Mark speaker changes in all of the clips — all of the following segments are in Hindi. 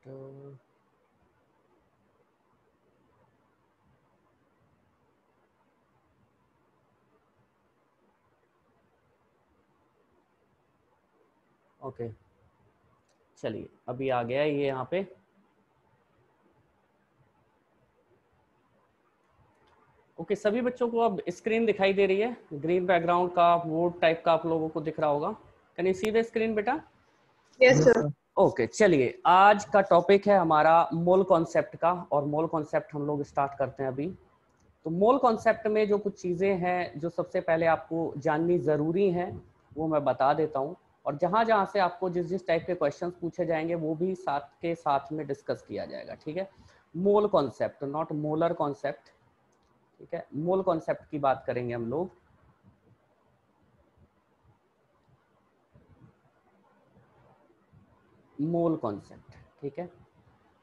Speaker 1: ओके चलिए अभी आ गया ये यहाँ पे। ओके सभी बच्चों को अब स्क्रीन दिखाई दे रही है, ग्रीन बैकग्राउंड का बोर्ड टाइप का आप लोगों को दिख रहा होगा। Can you see the screen बेटा?
Speaker 2: Yes sir.
Speaker 1: ओके चलिए आज का टॉपिक है हमारा मोल कॉन्सेप्ट का, और मोल कॉन्सेप्ट हम लोग स्टार्ट करते हैं अभी। तो मोल कॉन्सेप्ट में जो कुछ चीज़ें हैं जो सबसे पहले आपको जाननी ज़रूरी हैं वो मैं बता देता हूँ, और जहाँ जहाँ से आपको जिस जिस टाइप के क्वेश्चंस पूछे जाएंगे वो भी साथ के साथ में डिस्कस किया जाएगा, ठीक है। Mole concept not molar concept, ठीक है। मोल कॉन्सेप्ट की बात करेंगे हम लोग। मोल कॉन्सेप्ट, ठीक है।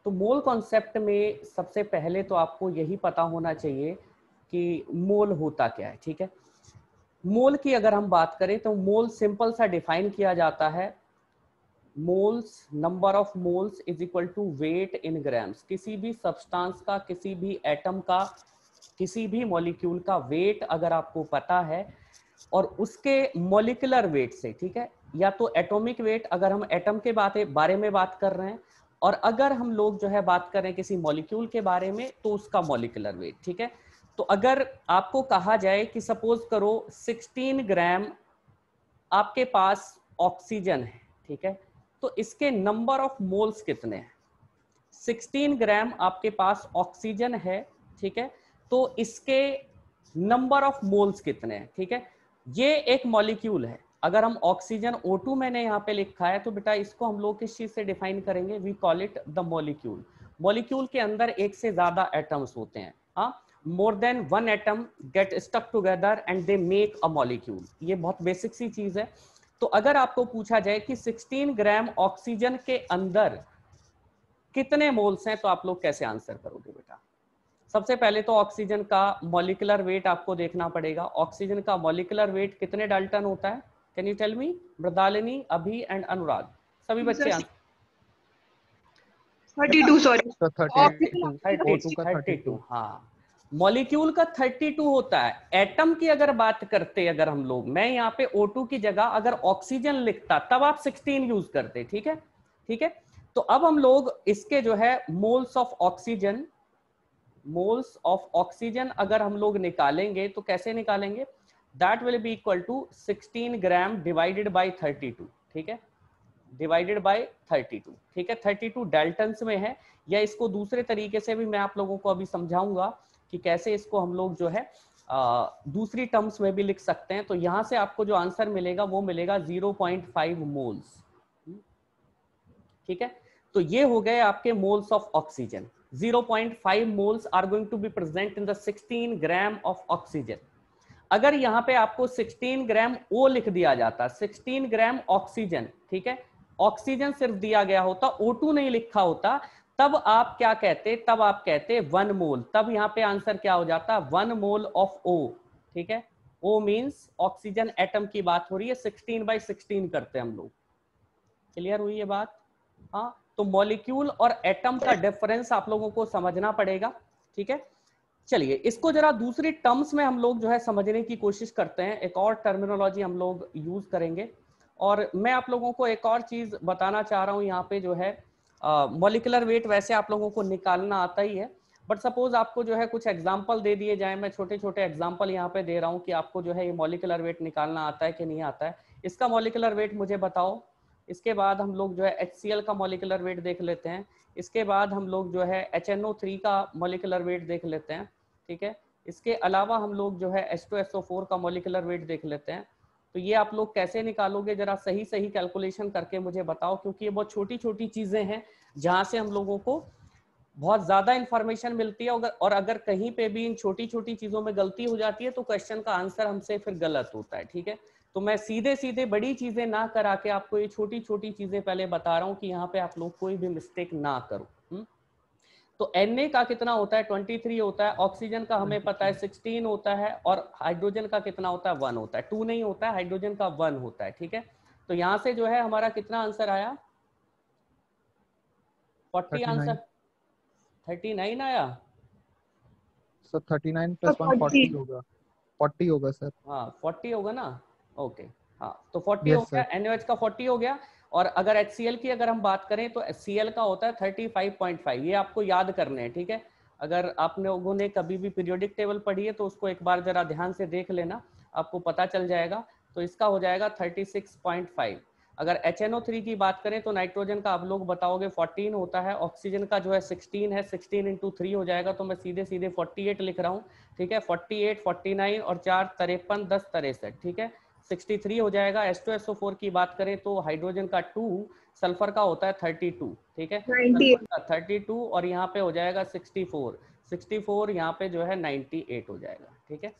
Speaker 1: तो मोल कॉन्सेप्ट में सबसे पहले तो आपको यही पता होना चाहिए कि मोल होता क्या है, ठीक है। मोल की अगर हम बात करें तो मोल सिंपल सा डिफाइन किया जाता है, moles number of moles is equal to weight in grams. किसी भी सब्सटेंस का, किसी भी एटम का, किसी भी मॉलिक्यूल का वेट अगर आपको पता है और उसके मॉलिक्यूलर वेट से, ठीक है, या तो एटॉमिक वेट अगर हम एटम के बारे में बात कर रहे हैं, और अगर हम लोग जो है बात कर रहे हैं किसी मॉलिक्यूल के बारे में तो उसका मॉलिक्यूलर वेट, ठीक है। तो अगर आपको कहा जाए कि सपोज करो 16 ग्राम आपके पास ऑक्सीजन है, ठीक है, तो इसके नंबर ऑफ मोल्स कितने हैं? 16 ग्राम आपके पास ऑक्सीजन है, ठीक है, तो इसके नंबर ऑफ मोल्स कितने हैं, ठीक है। ये एक मॉलिक्यूल है। अगर हम ऑक्सीजन O2 मैंने यहाँ पे लिखा है तो बेटा इसको हम लोग किस चीज से डिफाइन करेंगे? We call it the molecule. Molecule के अंदर एक से ज्यादा एटम्स होते हैं, हाँ, more than one atom get stuck together and they make a molecule. ये बहुत बेसिक सी चीज है। तो अगर आपको पूछा जाए कि 16 ग्राम ऑक्सीजन के अंदर कितने मोल्स हैं तो आप लोग कैसे आंसर करोगे बेटा? सबसे पहले तो ऑक्सीजन का मॉलिक्यूलर वेट आपको देखना पड़ेगा। ऑक्सीजन का मॉलिक्यूलर वेट कितने डाल्टन होता है? Can you tell me? Mridalini, अभी एंड अनुराग, सभी बच्चे आंसर।
Speaker 2: 32 सॉरी।
Speaker 1: 32, हाँ, मॉलिक्यूल का 32 होता है। एटम की अगर बात करते अगर हम लोग, मैं यहाँ पे O2 की जगह अगर ऑक्सीजन लिखता तब आप 16 यूज करते, ठीक है, ठीक है। तो अब हम लोग इसके जो है moles of oxygen, moles of oxygen अगर हम लोग निकालेंगे तो कैसे निकालेंगे? That will be equal to 16 gram divided by 32, ठीक है, डिवाइडेड बाय 32, ठीक है। 32 डाल्टन्स में है, या इसको दूसरे तरीके से भी मैं आप लोगों को अभी समझाऊंगा कि कैसे इसको हम लोग जो है दूसरी टर्म्स में भी लिख सकते हैं। तो यहां से आपको जो आंसर मिलेगा वो मिलेगा 0.5 मोल्स, ठीक है। तो ये हो गए आपके moles of oxygen. 0.5 moles are going to be present in the 16 gram of oxygen. अगर यहाँ पे आपको 16 ग्राम O लिख दिया जाता, 16 ग्राम ऑक्सीजन, ठीक है, ऑक्सीजन सिर्फ दिया गया होता, O2 नहीं लिखा होता, तब आप क्या कहते? तब आप कहते 1 मोल। तब यहाँ पे आंसर क्या हो जाता? 1 मोल ऑफ O, ठीक है। O मींस ऑक्सीजन एटम की बात हो रही है, 16/16 करते हैं हम लोग। क्लियर हुई ये बात? हाँ, तो मॉलिक्यूल और एटम का डिफरेंस आप लोगों को समझना पड़ेगा, ठीक है। चलिए इसको जरा दूसरी टर्म्स में हम लोग जो है समझने की कोशिश करते हैं। एक और टर्मिनोलॉजी हम लोग यूज करेंगे, और मैं आप लोगों को एक और चीज बताना चाह रहा हूं यहाँ पे जो है मॉलिक्यूलर वेट वैसे आप लोगों को निकालना आता ही है, बट सपोज आपको जो है कुछ एग्जांपल दे दिए जाए, मैं छोटे छोटे एग्जांपल यहाँ पे दे रहा हूँ कि आपको जो है ये मॉलिक्यूलर वेट निकालना आता है कि नहीं आता है। इसका मॉलिक्यूलर वेट मुझे बताओ। इसके बाद हम लोग जो है HCl का मॉलिक्यूलर वेट देख लेते हैं। इसके बाद हम लोग जो है HNO3 का मॉलिक्यूलर वेट देख लेते हैं, ठीक है। इसके अलावा हम लोग जो है H2SO4 का मॉलिक्यूलर वेट देख लेते हैं। तो ये आप लोग कैसे निकालोगे? जरा सही सही कैलकुलेशन करके मुझे बताओ, क्योंकि ये बहुत छोटी छोटी चीजें हैं जहां से हम लोगों को बहुत ज्यादा इंफॉर्मेशन मिलती है। और अगर कहीं पे भी इन छोटी छोटी चीजों में गलती हो जाती है तो क्वेश्चन का आंसर हमसे फिर गलत होता है, ठीक है। तो मैं सीधे सीधे बड़ी चीजें ना करा के आपको ये छोटी छोटी चीजें पहले बता रहा हूँ कि यहाँ पे आप लोग कोई भी मिस्टेक ना करो। तो Na का कितना होता है? 23 होता है। ऑक्सीजन का हमें पता है 16 होता है, और हाइड्रोजन का कितना होता है? 1 होता है। 2 नहीं होता है, हाइड्रोजन का 1 होता है, ठीक है। तो यहां से जो है हमारा कितना आंसर आया? 40 आंसर 39 आया
Speaker 3: सर 39 प्लस 1 40 होगा, 40 होगा सर।
Speaker 1: हाँ 40 होगा ना, ओके हाँ तो 40 हो
Speaker 3: यस
Speaker 1: गया,
Speaker 3: सर।
Speaker 1: NaOH का 40 हो गया। और अगर HCl की अगर हम बात करें तो Cl का होता है 35.5, ये आपको याद करने हैं, ठीक है। अगर आप लोगों ने कभी भी पीरियोडिक टेबल पढ़ी है तो उसको एक बार जरा ध्यान से देख लेना, आपको पता चल जाएगा। तो इसका हो जाएगा 36.5। अगर HNO3 की बात करें तो नाइट्रोजन का आप लोग बताओगे 14 होता है, ऑक्सीजन का जो है 16 है, 16 इंटू 3 हो जाएगा, तो मैं सीधे सीधे 48 लिख रहा हूँ, ठीक है। 48, 49 और 4 53, 10 63, ठीक है, 63 हो जाएगा। H2SO4 की बात करें तो हाइड्रोजन का 2, सल्फर का होता है 32, ठीक है,
Speaker 2: 98
Speaker 1: सल्फर का 32 और यहाँ पे हो जाएगा 64, 64 यहाँ पे जो है 98 हो जाएगा, ठीक है।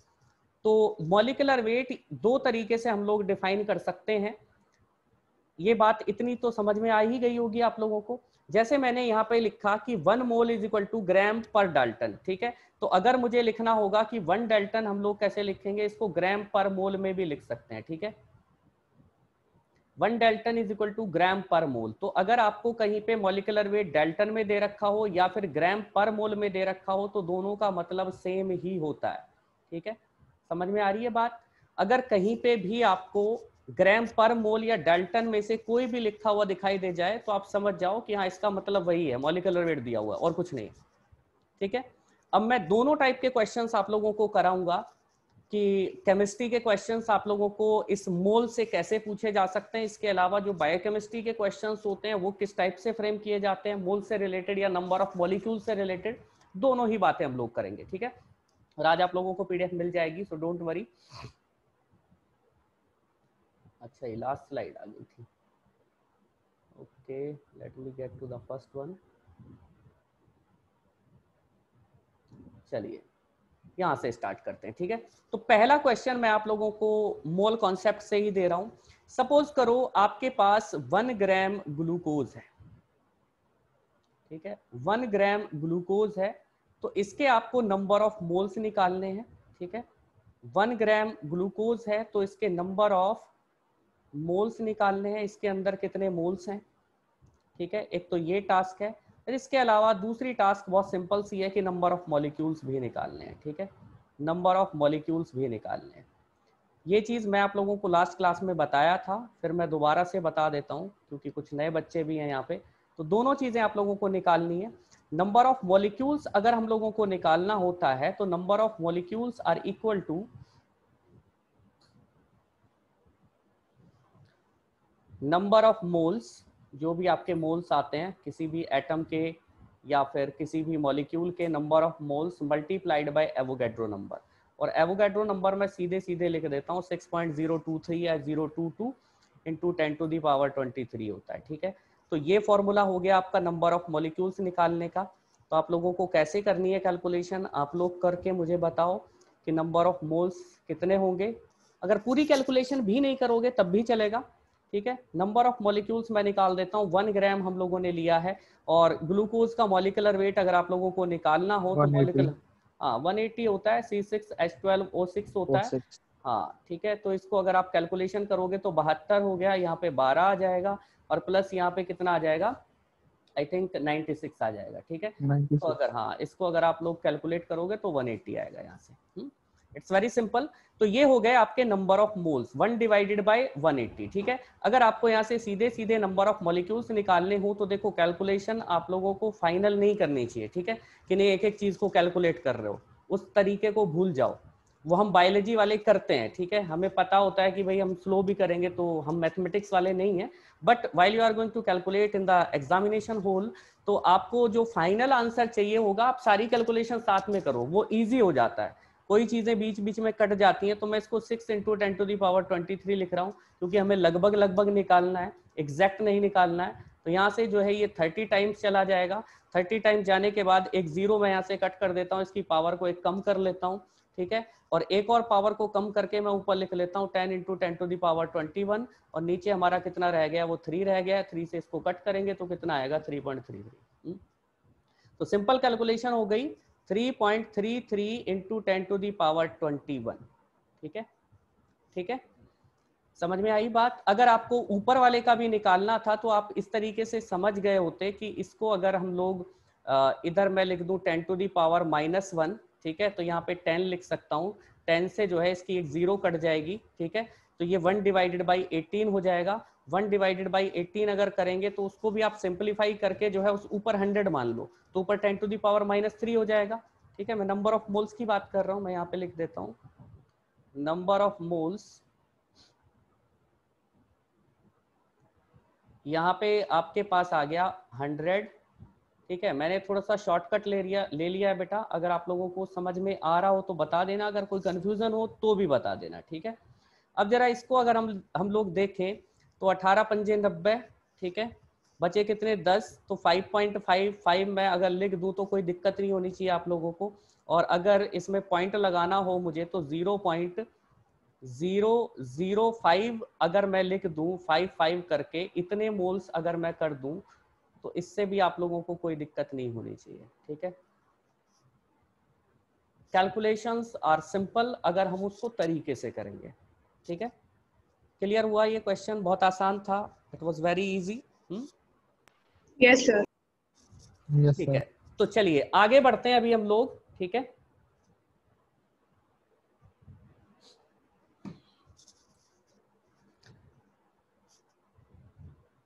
Speaker 1: तो मॉलिक्यूलर वेट दो तरीके से हम लोग डिफाइन कर सकते हैं, ये बात इतनी तो समझ में आ ही गई होगी आप लोगों को। जैसे मैंने यहाँ पे लिखा कि 1 मोल इज इक्वल टू ग्राम पर डाल्टन, ठीक है। तो अगर मुझे लिखना होगा कि 1 डाल्टन हम लोग कैसे लिखेंगे, इसको ग्राम पर मोल में भी लिख सकते हैं, ठीक है। 1 डाल्टन इज इक्वल टू ग्राम पर मोल। तो अगर आपको कहीं पे मॉलिक्यूलर वेट डाल्टन में दे रखा हो या फिर ग्राम पर मोल में दे रखा हो तो दोनों का मतलब सेम ही होता है, ठीक है। समझ में आ रही है बात। अगर कहीं पे भी आपको ग्राम पर मोल या डाल्टन में से कोई भी लिखा हुआ दिखाई दे जाए तो आप समझ जाओ कि हाँ इसका मतलब वही है, मॉलिक्यूलर वेट दिया हुआ और कुछ नहीं, ठीक है। अब मैं दोनों टाइप के क्वेश्चंस आप लोगों को कराऊंगा कि केमिस्ट्री के क्वेश्चंस आप लोगों को इस मोल से कैसे पूछे जा सकते हैं, इसके अलावा जो बायोकेमिस्ट्री के क्वेश्चंस होते हैं वो किस टाइप से फ्रेम किए जाते हैं, मोल से रिलेटेड या नंबर ऑफ मॉलिक्यूल से रिलेटेड, दोनों ही बातें हम लोग करेंगे, ठीक है। और आज आप लोगों को PDF मिल जाएगी, सो डोंट वरी। अच्छा ये लास्ट स्लाइड आ गई थी, okay let me get to the first one. चलिए यहाँ से स्टार्ट करते हैं, ठीक है। तो पहला क्वेश्चन मैं आप लोगों को मोल कॉन्सेप्ट से ही दे रहा हूं। सपोज करो आपके पास 1 ग्राम ग्लूकोज है, ठीक है, 1 ग्राम ग्लूकोज है, तो इसके आपको नंबर ऑफ मोल्स निकालने हैं, ठीक है। 1 ग्राम ग्लूकोज है तो इसके नंबर ऑफ मोल्स निकालने हैं, इसके अंदर कितने मोल्स हैं, ठीक है। एक तो ये टास्क है, और इसके अलावा दूसरी टास्क बहुत सिंपल सी है कि नंबर ऑफ मॉलिक्यूल्स भी निकालने हैं, ठीक है, नंबर ऑफ मॉलिक्यूल्स भी निकालने हैं। ये चीज़ मैं आप लोगों को लास्ट क्लास में बताया था, फिर मैं दोबारा से बता देता हूँ क्योंकि कुछ नए बच्चे भी हैं यहाँ पे। तो दोनों चीज़ें आप लोगों को निकालनी है। नंबर ऑफ मॉलिक्यूल्स अगर हम लोगों को निकालना होता है तो number of molecules are equal to number of moles, जो भी आपके मोल्स आते हैं किसी भी एटम के या फिर किसी भी मॉलिक्यूल के, number of moles multiplied by Avogadro number. और एवोगैड्रो नंबर मैं सीधे सीधे लिख देता हूँ 6.023 या 022 इंटू 10⁻23 होता है, ठीक है। तो ये फॉर्मूला हो गया आपका नंबर ऑफ मॉलिक्यूल्स निकालने का। तो आप लोगों को कैसे करनी है कैलकुलेशन, आप लोग करके मुझे बताओ कि नंबर ऑफ मोल्स कितने होंगे। अगर पूरी कैलकुलेशन भी नहीं करोगे तब भी चलेगा, ठीक है। नंबर ऑफ मॉलिक्यूल्स मैं निकाल देता हूँ, 1 ग्राम हम लोगों ने लिया है, और ग्लूकोज का मॉलिक्यूलर वेट अगर आप लोगों को निकालना हो तो
Speaker 3: 180।
Speaker 1: मॉलिक्यूलर 180 होता है, C6H12O6 होता है, हाँ ठीक है। तो इसको अगर आप कैलकुलेशन करोगे तो 72 हो गया, यहाँ पे 12 आ जाएगा, और प्लस यहाँ पे कितना आ जाएगा, आई थिंक 96 आ जाएगा, ठीक है। तो अगर हाँ इसको अगर आप लोग कैलकुलेट करोगे तो 180 आएगा यहाँ से। It's very simple. तो ये हो गए आपके number of moles 1 divided bye 180, ठीक है। अगर आपको यहाँ से सीधे सीधे नंबर ऑफ मॉलिक्यूल्स निकालने हो तो देखो कैलकुलेशन आप लोगों को फाइनल नहीं करनी चाहिए, ठीक है, कि नहीं एक एक चीज को कैलकुलेट कर रहे हो, उस तरीके को भूल जाओ। वो हम बायोलॉजी वाले करते हैं, ठीक है, हमें पता होता है कि भाई हम स्लो भी करेंगे, तो हम मैथमेटिक्स वाले नहीं है। But while you are going to calculate in the examination hall, तो आपको जो फाइनल आंसर चाहिए होगा आप सारी कैलकुलेशन साथ में करो, वो इजी हो जाता है। कोई चीजें बीच बीच में कट जाती हैं, तो मैं इसको 6 इंटू 10⁻23 लिख रहा हूँ क्योंकि हमें लगभग लगभग निकालना है, एग्जैक्ट नहीं निकालना है। तो यहाँ से जो है ये 30 टाइम्स चला जाएगा, 30 टाइम्स जाने के बाद एक जीरो मैं यहाँ से कट कर देता हूँ, इसकी पावर को एक कम कर लेता हूँ, ठीक है। और एक और पावर को कम करके मैं ऊपर लिख लेता हूँ 10 इंटू 10⁻21, और नीचे हमारा कितना रह गया, वो 3 रह गया, 3 से इसको कट करेंगे तो कितना आएगा 3.33। तो सिंपल कैलकुलेशन हो गई 3.33 इंटू 10⁻21, ठीक है, ठीक है। समझ में आई बात? अगर आपको ऊपर वाले का भी निकालना था तो आप इस तरीके से समझ गए होते कि इसको अगर हम लोग इधर मैं लिख दूं 10 टू दी पावर -1, ठीक है, तो यहाँ पे 10 लिख सकता हूँ। 10 से जो है इसकी एक 0 कट जाएगी, ठीक है, तो ये 1 डिवाइडेड बाई 18 हो जाएगा। 1 डिवाइडेड बाई 18 अगर करेंगे तो उसको भी आप सिंप्लीफाई करके जो है उस ऊपर 100 मान लो, तो ऊपर 10 टू दी पावर -3 हो जाएगा, ठीक है। मैं नंबर ऑफ मोल्स की बात कर रहा हूँ, मैं यहाँ पे लिख देता हूँ नंबर ऑफ मोल्स। यहाँ पे आपके पास आ गया 100, ठीक है। मैंने थोड़ा सा शॉर्टकट ले लिया है बेटा, अगर आप लोगों को समझ में आ रहा हो तो बता देना, अगर कोई कंफ्यूजन हो तो भी बता देना, ठीक है। अब जरा इसको अगर हम लोग देखें तो 18 पंजे 90, ठीक है, बचे कितने 10, तो 5.55 मैं अगर लिख दूं तो कोई दिक्कत नहीं होनी चाहिए आप लोगों को। और अगर इसमें पॉइंट लगाना हो मुझे तो 0.005 अगर मैं लिख दूं 55 करके, इतने मोल्स अगर मैं कर दूं तो इससे भी आप लोगों को कोई दिक्कत नहीं होनी चाहिए, ठीक है। कैलकुलेशंस आर सिंपल अगर हम उसको तरीके से करेंगे, ठीक है। क्लियर हुआ? ये क्वेश्चन बहुत आसान था, it was very easy.
Speaker 2: Yes, sir.
Speaker 3: Yes
Speaker 1: ठीक
Speaker 3: सर।
Speaker 1: है, तो चलिए आगे बढ़ते हैं अभी हम लोग, ठीक है।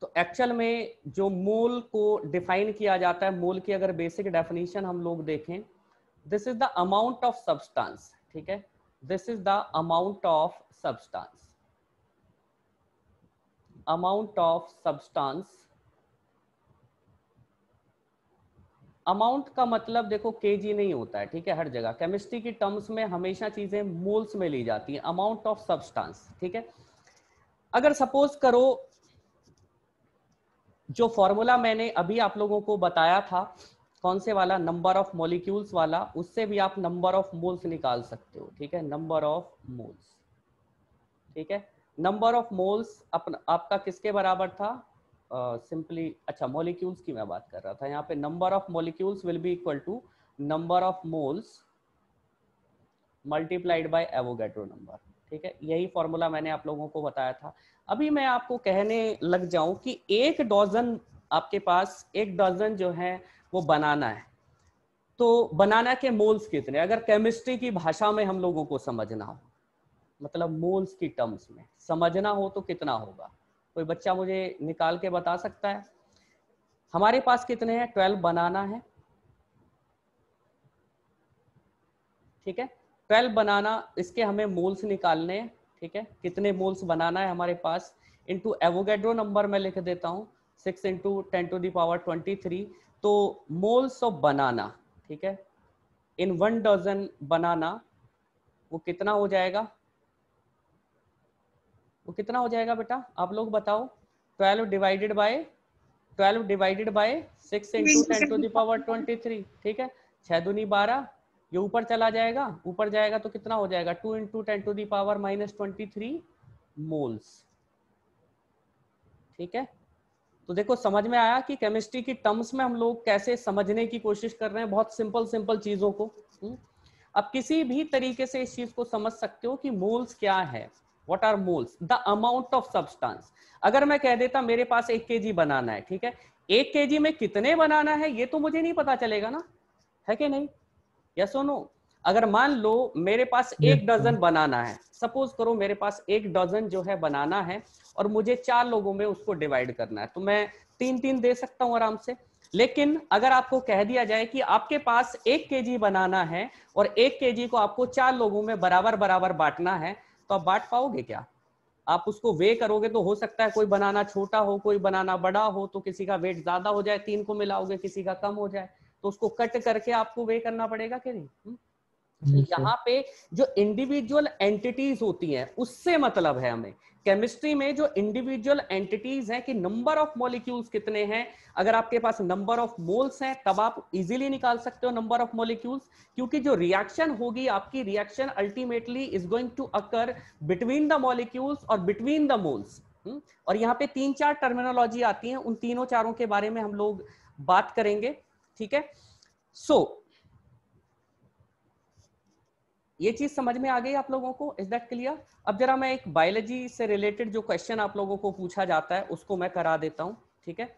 Speaker 1: तो एक्चुअल में जो मोल को डिफाइन किया जाता है, मोल की अगर बेसिक डेफिनेशन हम लोग देखें, this is the amount of substance, ठीक है, this is the amount of substance, amount of substance. Amount का मतलब देखो केजी नहीं होता है, ठीक है, हर जगह केमिस्ट्री की टर्म्स में हमेशा चीजें मोल्स में ली जाती हैं, अमाउंट ऑफ सब्सटेंस, ठीक है। अगर सपोज करो जो फॉर्मूला मैंने अभी आप लोगों को बताया था, कौन से वाला, नंबर ऑफ मॉलिक्यूल्स वाला, उससे भी आप नंबर ऑफ मोल्स निकाल सकते हो, ठीक है, नंबर ऑफ मोल्स, ठीक है। नंबर ऑफ मोल्स अपना आपका किसके बराबर था, सिंपली अच्छा मॉलिक्यूल्स की मैं बात कर रहा था, यहाँ पे number of molecules will be equal to number of moles multiplied by Avogadro number, ठीक है। यही फॉर्मूला मैंने आप लोगों को बताया था। अभी मैं आपको कहने लग जाऊं कि एक डजन आपके पास, एक डजन जो है वो बनाना है, तो बनाना के मोल्स कितने, अगर केमिस्ट्री की भाषा में हम लोगों को समझना हो, मतलब मोल्स की टर्म्स में समझना हो तो कितना होगा, कोई बच्चा मुझे निकाल के बता सकता है? हमारे पास कितने हैं, 12 बनाना है, ठीक है, 12 बनाना, इसके हमें मोल्स निकालने हैं, ठीक है, कितने मोल्स बनाना है हमारे पास, इनटू एवोगैड्रो नंबर मैं लिख देता हूँ 6 इंटू 10 टू दी पावर 23, तो मोल्स ऑफ बनाना, ठीक है, इन 1 डजन बनाना, वो कितना हो जाएगा, वो कितना हो जाएगा बेटा, आप लोग बताओ। 12 divided by 6 into 10 to the power 23, ठीक है, 6 दूनी 12, ये ऊपर चला जाएगा, ऊपर जाएगा तो कितना हो जाएगा, 2 into 10 to the power -23 moles, ठीक है। तो देखो समझ में आया कि केमिस्ट्री की टर्म्स में हम लोग कैसे समझने की कोशिश कर रहे हैं, बहुत सिंपल सिंपल चीजों को। अब किसी भी तरीके से इस चीज को समझ सकते हो कि मोल्स क्या है, what are moles, the amount of substance. अगर मैं कह देता मेरे पास 1 kg बनाना है, ठीक है, 1 kg में कितने बनाना है ये तो मुझे नहीं पता चलेगा ना, है कि नहीं, यस और नो। अगर मान लो मेरे पास
Speaker 3: यस
Speaker 1: 1 डजन
Speaker 3: सर।
Speaker 1: बनाना है, सपोज करो मेरे पास 1 डजन जो है बनाना है और मुझे 4 लोगों में उसको डिवाइड करना है, तो मैं 3-3 दे सकता हूं आराम से। लेकिन अगर आपको कह दिया जाए कि आपके पास 1 kg बनाना है और 1 kg को आपको 4 लोगों में बराबर बराबर बांटना है, तो आप बांट पाओगे क्या? आप उसको वे करोगे तो हो सकता है कोई बनाना छोटा हो, कोई बनाना बड़ा हो, तो किसी का वेट ज्यादा हो जाए, 3 को मिलाओगे, किसी का कम हो जाए, तो उसको कट करके आपको वे करना पड़ेगा कि नहीं। तो
Speaker 3: यस सर।
Speaker 1: यहाँ पे जो इंडिविजुअल एंटिटीज होती हैं उससे मतलब है हमें, केमिस्ट्री में जो इंडिविजुअल एंटिटीज हैं कि नंबर ऑफ मॉलिक्यूल्स कितने हैं, अगर आपके पास नंबर ऑफ मोल्स हैं तब आप इजीली निकाल सकते हो नंबर ऑफ मॉलिक्यूल्स, क्योंकि जो रिएक्शन होगी आपकी reaction ultimately is going to occur between the molecules और बिटवीन द मोल्स। और यहाँ पे 3-4 टर्मिनोलॉजी आती हैं, उन तीनों चारों के बारे में हम लोग बात करेंगे, ठीक है। सो ये चीज समझ में आ गई आप लोगों को? Is that clear? अब जरा मैं एक बायोलॉजी से रिलेटेड जो क्वेश्चन आप लोगों को पूछा जाता है उसको मैं करा देता हूं, ठीक है?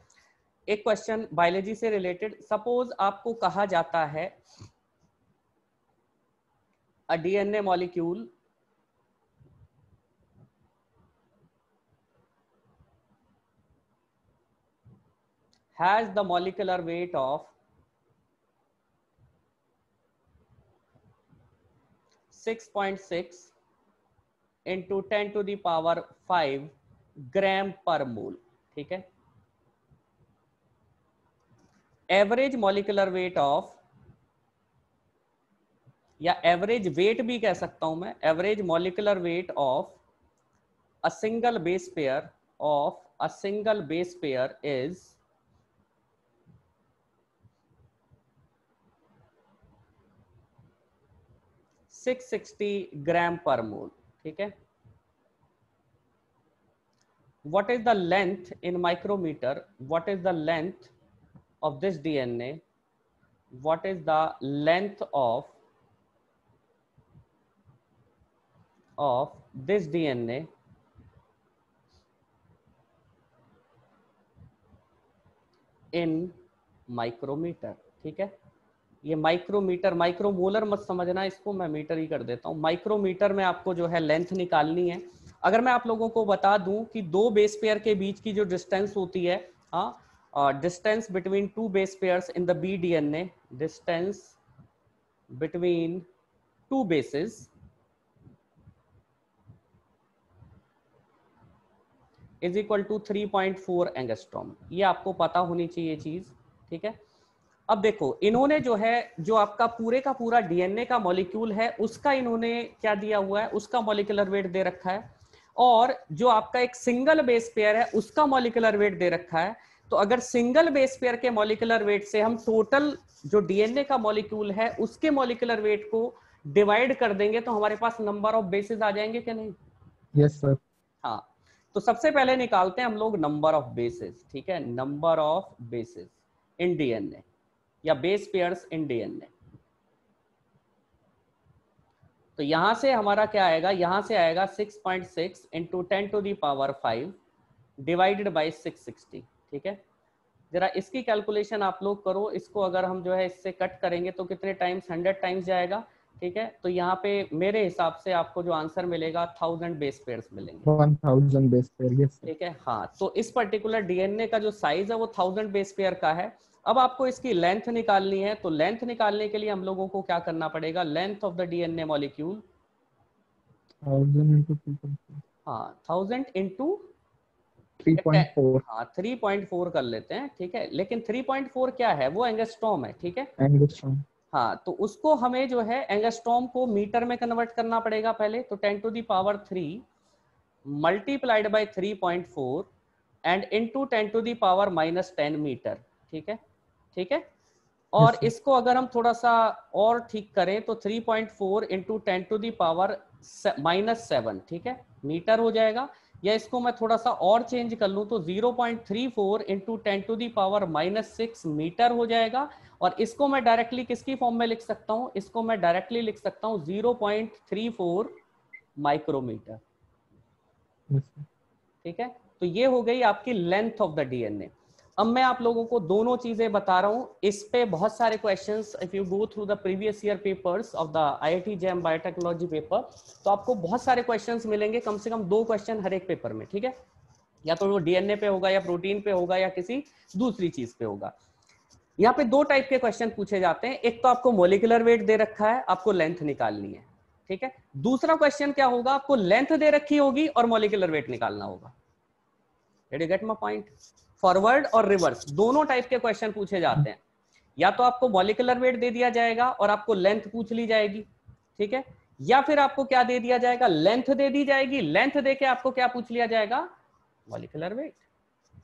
Speaker 1: एक क्वेश्चन बायोलॉजी से रिलेटेड, सपोज आपको कहा जाता है a DNA molecule has the molecular weight of 6.6 into 10 to the power 5 ग्राम पर मोल, ठीक है? एवरेज मॉलिकुलर वेट ऑफ, या एवरेज वेट भी कह सकता हूं मैं, average molecular weight of a single base pair of a single base pair is 660 ग्राम पर मोल, ठीक है? What is the length in micrometer? What is the length of this DNA? What is the length of this DNA in micrometer? ठीक है? ये माइक्रोमीटर, माइक्रोमोलर मत समझना इसको, मैं मीटर ही कर देता हूं। माइक्रोमीटर में आपको जो है लेंथ निकालनी है। अगर मैं आप लोगों को बता दूं कि दो बेस पेयर के बीच की जो डिस्टेंस होती है, distance between two base pairs in the B DNA, distance between two bases is equal to 3.4 angstrom. ये आपको पता होनी चाहिए चीज, ठीक है? अब देखो, इन्होंने जो है, जो आपका पूरे का पूरा डीएनए का मॉलिक्यूल है उसका इन्होंने क्या दिया हुआ है, उसका मॉलिक्यूलर वेट दे रखा है, और जो आपका एक सिंगल बेस पेयर है उसका मॉलिक्यूलर वेट दे रखा है। तो अगर सिंगल बेस पेयर के मॉलिक्यूलर वेट से हम टोटल जो डीएनए का मॉलिक्यूल है उसके मॉलिक्यूलर वेट को डिवाइड कर देंगे तो हमारे पास नंबर ऑफ बेसिस आ जाएंगे कि नहीं?
Speaker 3: Yes sir.
Speaker 1: हाँ, तो सबसे पहले निकालते हैं हम लोग नंबर ऑफ बेसिस, ठीक है? Number of basis in DNA या बेस पेयर्स इन डीएनए। तो यहां से हमारा क्या आएगा, यहां से आएगा 6.6 into 10 to the power 5 divided by 660, ठीक है? जरा इसकी कैलकुलेशन आप लोग करो। इसको अगर हम जो है इससे कट करेंगे तो कितने टाइम्स, 100 टाइम्स जाएगा, ठीक है? तो यहाँ पे मेरे हिसाब से आपको जो आंसर मिलेगा 1000 बेस पेयर्स मिलेंगे,
Speaker 3: 1000 बेस पेयर, यस सर।
Speaker 1: ठीक है? हाँ, तो इस पर्टिकुलर डीएनए का जो साइज है वो 1000 बेस पेयर का है। अब आपको इसकी लेंथ निकालनी है, तो लेंथ निकालने के लिए हम लोगों को क्या करना पड़ेगा, length of the DNA molecule
Speaker 3: 1000 into 2.4,
Speaker 1: हाँ 1000 इंटू
Speaker 3: 3.4
Speaker 1: हाँ 3.4 कर लेते हैं, ठीक है? लेकिन 3.4 क्या है, वो एंगस्ट्रॉम है, ठीक है?
Speaker 3: एंगस्ट्रॉम।
Speaker 1: हाँ, तो उसको हमें जो है एंगस्ट्रॉम को मीटर में कन्वर्ट करना पड़ेगा पहले। तो 10 to the power 3 multiplied by 3.4 and into 10 to the power -10 metre, ठीक है? ठीक है? और
Speaker 3: Yes, sir.
Speaker 1: इसको अगर हम थोड़ा सा और ठीक करें तो 3.4 इंटू 10 टू दी पावर -7, ठीक है, मीटर हो जाएगा। या इसको मैं थोड़ा सा और चेंज कर लूं तो 0.34 into 10 to the power -6 metre हो जाएगा। और इसको मैं डायरेक्टली किसकी फॉर्म में लिख सकता हूं, इसको मैं डायरेक्टली लिख सकता हूं 0.34 माइक्रोमीटर,
Speaker 3: Yes, sir.
Speaker 1: ठीक है? तो ये हो गई आपकी लेंथ ऑफ द डीएनए। अब मैं आप लोगों को दोनों चीजें बता रहा हूं, इस पे बहुत सारे questions, if you go through the previous year papers of the IIT jam biotechnology paper, तो आपको बहुत सारे क्वेश्चंस मिलेंगे, कम से कम 2 क्वेश्चन हर एक पेपर में, ठीक है? या तो वो डीएनए पे होगा, या प्रोटीन पे होगा, या किसी दूसरी चीज पे होगा। यहाँ पे 2 टाइप के क्वेश्चन पूछे जाते हैं। एक तो आपको मोलिकुलर वेट दे रखा है, आपको लेंथ निकालनी है, ठीक है? दूसरा क्वेश्चन क्या होगा, आपको लेंथ दे रखी होगी और मोलिकुलर वेट निकालना होगा। Did you get my point? Forward और रिवर्स दोनों टाइप के क्वेश्चन पूछे जाते हैं। या तो आपको मॉलिकुलर वेट दे दिया जाएगा और आपको लेंथ पूछ ली जाएगी, ठीक है? या फिर आपको क्या दे दिया जाएगा, लेंथ दे दी जाएगी, लेंथ देके आपको क्या पूछ लिया जाएगा, मॉलिकुलर वेट,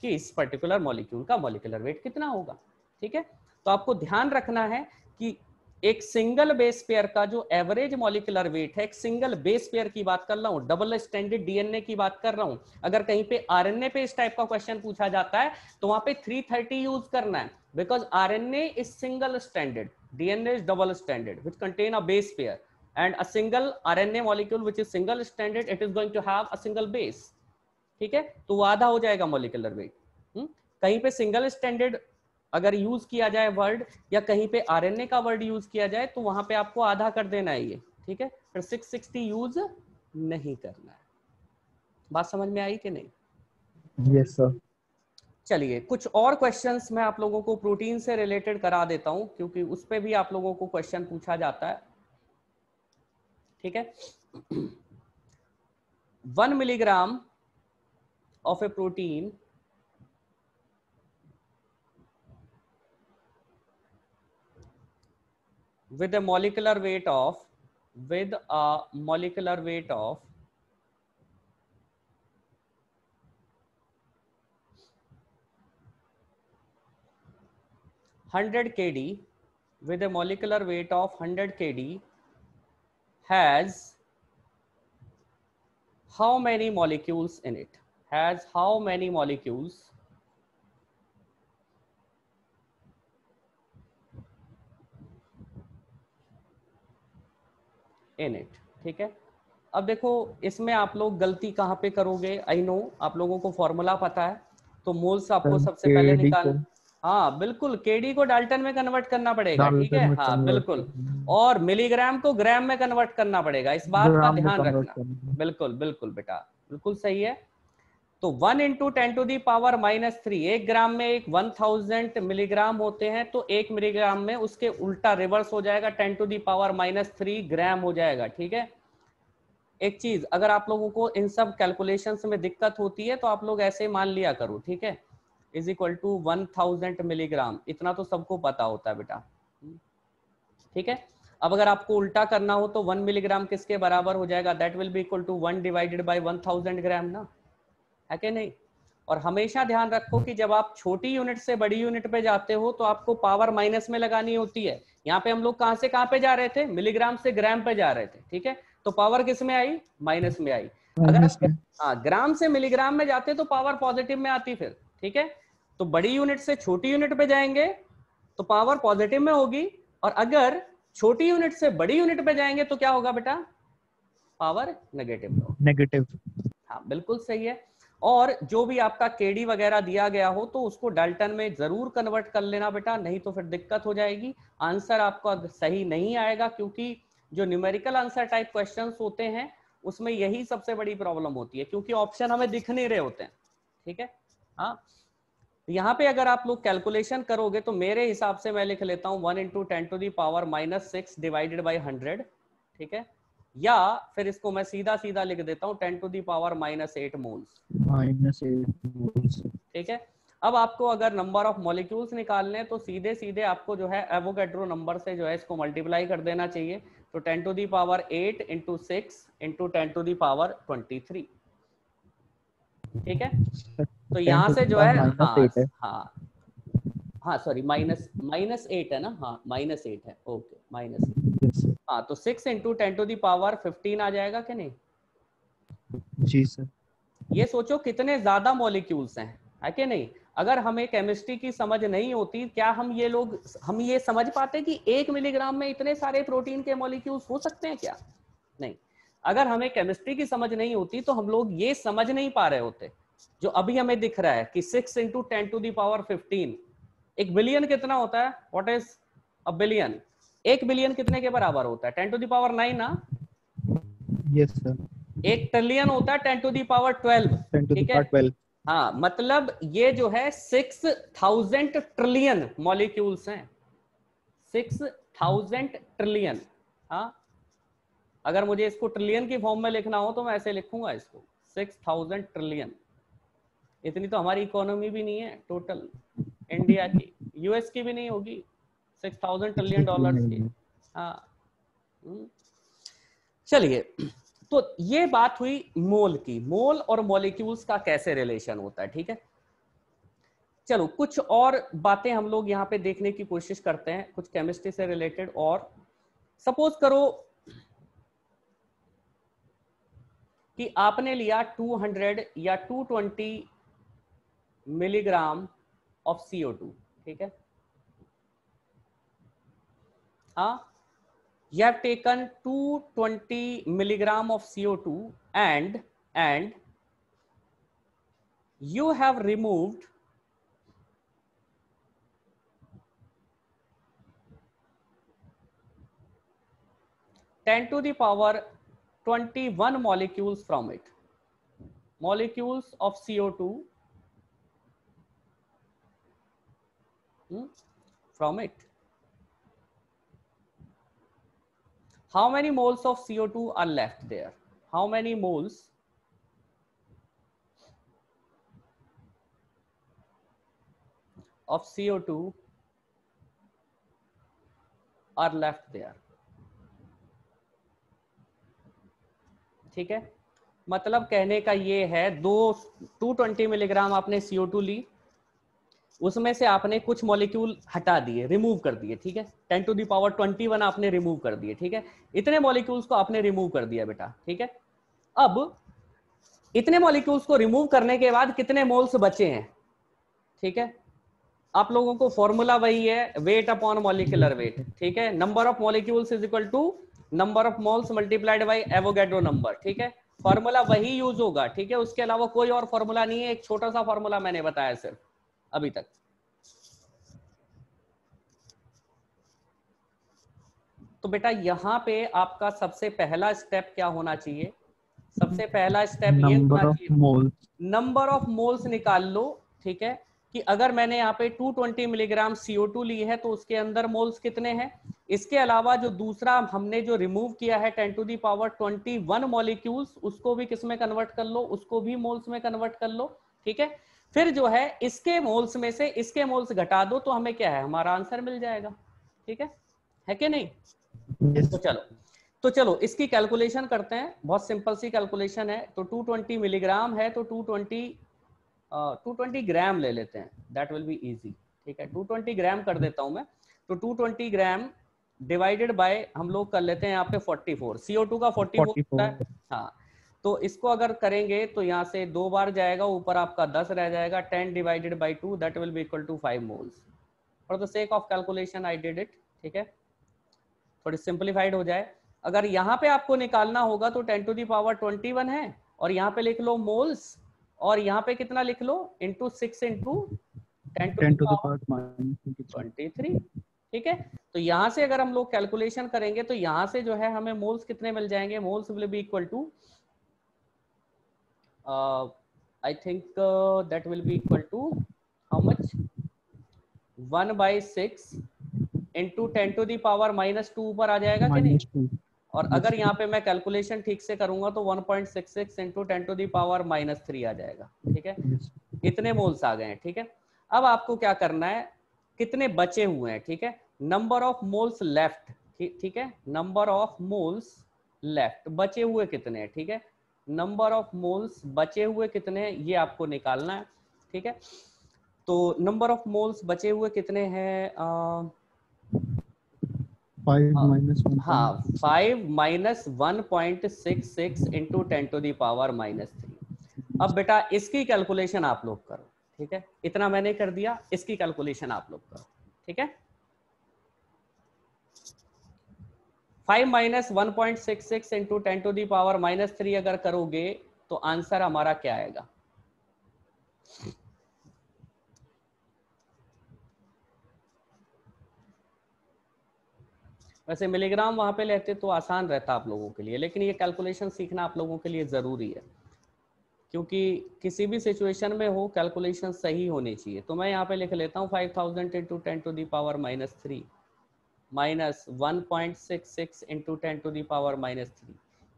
Speaker 1: कि इस पर्टिकुलर मॉलिक्यूल का मॉलिकुलर वेट कितना होगा, ठीक है? तो आपको ध्यान रखना है कि एक सिंगल बेस पेयर का जो एवरेज मॉलिकुलर वेट है, एक सिंगल बेस पेयर की बात कर रहा हूं, डबल स्टैंडर्ड डीएनए की बात कर रहा हूं। अगर कहीं पे आरएनए पे इस टाइप का क्वेश्चन पूछा जाता है तो वहां पे 330 यूज करना है, because RNA is single standard, DNA is double standard which contain a base pair. and a single RNA molecule which is single stranded, it is going to have a single base. ठीक है, तो वो आधा हो जाएगा मॉलिक्यूलर वेट। कहीं पे सिंगल स्टैंडर्ड अगर यूज किया जाए वर्ड, या कहीं पे आरएनए का वर्ड यूज किया जाए, तो वहां पे आपको आधा कर देना है ये, ठीक है, फिर 660 यूज नहीं करना है। बात समझ में आई कि नहीं?
Speaker 3: Yes sir.
Speaker 1: चलिए कुछ और क्वेश्चंस मैं आप लोगों को प्रोटीन से रिलेटेड करा देता हूं, क्योंकि उस पे भी आप लोगों को क्वेश्चन पूछा जाता है, ठीक है। 1 milligram of a protein with a molecular weight of 100 kd, with a molecular weight of 100 kd has how many molecules in it? Has how many molecules in it? ठीक है, अब देखो इसमें आप लोग गलती कहाँ पे करोगे? आई नो आप लोगों को फॉर्मूला पता है, तो मोल्स आपको सबसे पहले निकाल, हाँ बिल्कुल, केडी को डाल्टन में कन्वर्ट करना पड़ेगा, ठीक है, हाँ बिल्कुल, और मिलीग्राम को ग्राम में कन्वर्ट करना पड़ेगा, इस बात का ध्यान रखना। बिल्कुल बिल्कुल बेटा, बिल्कुल सही है। तो 1 × 10⁻³ 1 ग्राम में एक 1000 मिलीग्राम होते हैं, तो 1 मिलीग्राम में उसके उल्टा रिवर्स हो जाएगा, 10⁻³ ग्राम हो जाएगा, ठीक है। एक चीज, अगर आप लोगों को इन सब कैलकुलेशंस में दिक्कत होती है तो आप लोग ऐसे मान लिया करो, ठीक है, इज इक्वल टू 1000 मिलीग्राम, इतना तो सबको पता होता है बेटा, ठीक है। अब अगर आपको उल्टा करना हो तो 1 मिलीग्राम किसके बराबर हो जाएगा? That will be equal to 1 / 1000 gram ना, है कि नहीं? और हमेशा ध्यान रखो कि जब आप छोटी यूनिट से बड़ी यूनिट पे जाते हो तो आपको पावर माइनस में लगानी होती है। यहाँ पे हम लोग कहाँ से कहाँ पे जा रहे थे? मिलीग्राम से ग्राम पे जा रहे थे, ठीक है, तो पावर किस में आई? माइनस में आई। अगर आप ग्राम से मिलीग्राम में जाते तो पावर पॉजिटिव में आती फिर, ठीक है। तो बड़ी यूनिट से छोटी यूनिट पे जाएंगे तो पावर पॉजिटिव में होगी, और अगर छोटी यूनिट से बड़ी यूनिट पे जाएंगे तो क्या होगा बेटा? पावर नेगेटिव में होगा।
Speaker 3: नेगेटिव,
Speaker 1: हाँ बिल्कुल सही है। और जो भी आपका केडी वगैरह दिया गया हो तो उसको डाल्टन में जरूर कन्वर्ट कर लेना बेटा, नहीं तो फिर दिक्कत हो जाएगी, आंसर आपका सही नहीं आएगा, क्योंकि जो न्यूमेरिकल आंसर टाइप क्वेश्चंस होते हैं उसमें यही सबसे बड़ी प्रॉब्लम होती है, क्योंकि ऑप्शन हमें दिख नहीं रहे होते हैं, ठीक है। हाँ, यहाँ पे अगर आप लोग कैलकुलेशन करोगे तो मेरे हिसाब से मैं लिख लेता हूँ 1 × 10⁻⁻6 डिवाइडेड बाई 100, ठीक है, या फिर इसको मैं सीधा सीधा लिख देता हूँ 10⁻⁻8 मोल्स,
Speaker 3: -8
Speaker 1: ठीक है। अब आपको अगर नंबर ऑफ मॉलिक्यूल्स निकालने हैं तो सीधे सीधे आपको जो है एवोगैड्रो नंबर से जो है इसको मल्टीप्लाई कर देना चाहिए, तो 10⁸ × 6 × 10⁻23, ठीक है। तो यहाँ से जो है हाँ हाँ सॉरी -8 है ना, हाँ -8 है, ओके -8, हाँ, तो 6 × 10⁻15 आ जाएगा कि नहीं?
Speaker 3: जी सर।
Speaker 1: ये सोचो कितने ज्यादा मॉलिक्यूल्स हैं, है कि नहीं? अगर हमें केमिस्ट्री की समझ नहीं होती, क्या हम ये समझ पाते कि 1 मिलीग्राम में इतने सारे प्रोटीन के मॉलिक्यूल्स हो सकते हैं क्या? नहीं। अगर हमें केमिस्ट्री की समझ नहीं होती तो हम लोग ये समझ नहीं पा रहे होते जो अभी हमें दिख रहा है कि 6 × 10⁻15, 1 बिलियन कितना होता है? What is a billion? 1 billion कितने के बराबर होता है? 10⁻9 ना?
Speaker 3: Yes sir.
Speaker 1: 1 ट्रिलियन होता है 10⁻12, ठीक है।
Speaker 3: 10⁻12,
Speaker 1: हाँ, मतलब ये जो है 6000 ट्रिलियन मॉलिक्यूल्स हैं, 6000 ट्रिलियन। हाँ, अगर मुझे इसको ट्रिलियन की फॉर्म में लिखना हो तो मैं ऐसे लिखूंगा इसको, 6000 ट्रिलियन। इतनी तो हमारी इकोनॉमी भी नहीं है टोटल इंडिया की, यूएस की भी नहीं होगी 6000 ट्रिलियन डॉलर्स की। हाँ, चलिए, तो ये बात हुई मोल की, मोल और मॉलिक्यूल्स का कैसे रिलेशन होता है, ठीक है। चलो कुछ और बातें हम लोग यहाँ पे देखने की कोशिश करते हैं, कुछ केमिस्ट्री से रिलेटेड। और सपोज करो कि आपने लिया 200 या 220 मिलीग्राम ऑफ CO2, ठीक है। हाँ, You have taken 220 milligram of CO2 and you have removed 10 to the power 21 molecules from it. Molecules of CO2 from it. How many moles of CO2 are left there? How many moles of CO2 are left there? ठीक है, मतलब कहने का ये है 220 मिलीग्राम आपने CO2 ली, उसमें से आपने कुछ मॉलिक्यूल हटा दिए, रिमूव कर दिए, ठीक है, 10 टू दी पावर 21 आपने रिमूव कर दिए, ठीक है, इतने मॉलिक्यूल्स को आपने रिमूव कर दिया बेटा, ठीक है। अब इतने मॉलिक्यूल्स को रिमूव करने के बाद कितने मोल्स बचे हैं, ठीक है, आप लोगों को फॉर्मूला वही है, वेट अपॉन मॉलिक्यूलर वेट, ठीक है, number of molecules is equal to number of moles multiplied by Avogadro number, ठीक है, फॉर्मूला वही यूज होगा, ठीक है, उसके अलावा कोई और फॉर्मूला नहीं है, एक छोटा सा फॉर्मूला मैंने बताया सिर्फ अभी तक। तो बेटा यहाँ पे आपका सबसे पहला स्टेप क्या होना चाहिए, सबसे पहला स्टेप ये होना चाहिए, नंबर ऑफ मोल्स निकाल लो, ठीक है, कि अगर मैंने यहाँ पे 220 मिलीग्राम CO2 ली है तो उसके अंदर मोल्स कितने हैं, इसके अलावा जो दूसरा हमने जो रिमूव किया है 10 टू दी पावर 21 मॉलिक्यूल्स, उसको भी किस में कन्वर्ट कर लो, उसको भी मोल्स में कन्वर्ट कर लो, ठीक है, फिर जो है इसके मोल्स में से इसके मोल्स घटा दो तो हमें क्या है, हमारा आंसर मिल जाएगा, ठीक है कि नहीं। तो चलो इसकी कैलकुलेशन करते हैं, बहुत सिंपल सी कैलकुलेशन है। तो 220 मिलीग्राम है तो 220 ग्राम ले लेते हैं, दैट विल बी इजी, ठीक है, 220 ग्राम कर देता हूं मैं। तो 220 ग्राम डिवाइडेड बाय हम लोग कर लेते हैं यहाँ पे 44, CO2 का 44 होता है, हाँ, तो इसको अगर करेंगे तो यहाँ से 2 बार जाएगा, ऊपर आपका 10 रह जाएगा, 10 divided by 2 that will be equal to 5 moles. For the sake of calculation I did it, ठीक है, थोड़ी सिंप्लीफाइड हो जाए। अगर यहाँ पे आपको निकालना होगा तो 10 टू दी पावर 21 है, और यहाँ पे लिख लो मोल्स, और यहाँ पे कितना लिख लो, into 6 into 10 to the power 23, ठीक है। तो यहाँ से अगर हम लोग कैलकुलेशन करेंगे तो यहाँ से जो है हमें मोल्स कितने मिल जाएंगे, moles will be equal to I think that will be equal to how much, 1/6 into 10 to the power -2 ऊपर आ जाएगा कि नहीं, और अगर यहाँ पे मैं कैलकुलेशन ठीक से करूंगा तो 1.66 इंटू 10 टू दी पावर -3 आ जाएगा, ठीक है, इतने मोल्स आ गए हैं, ठीक है। अब आपको क्या करना है, कितने बचे हुए हैं, ठीक है, नंबर ऑफ मोल्स लेफ्ट, ठीक है, नंबर ऑफ मोल्स लेफ्ट, बचे हुए कितने हैं, ठीक है, नंबर ऑफ मोल्स बचे हुए कितने हैं ये आपको निकालना है, ठीक है। तो नंबर ऑफ मोल्स बचे हुए कितने हैं, 5 minus 1.66 into 10 to the power -3। अब बेटा इसकी कैलकुलेशन आप लोग करो, ठीक है, इतना मैंने कर दिया, इसकी कैलकुलेशन आप लोग करो, ठीक है। 5 minus 1.66 into 10 to the power -3 अगर करोगे तो आंसर हमारा क्या आएगा, वैसे मिलीग्राम वहां पे लेते तो आसान रहता आप लोगों के लिए, लेकिन ये कैलकुलेशन सीखना आप लोगों के लिए जरूरी है, क्योंकि किसी भी सिचुएशन में हो कैलकुलेशन सही होनी चाहिए। तो मैं यहाँ पे लिख लेता हूँ 5000 into 10 to the power -3 minus 1.66 into 10 to the power -3।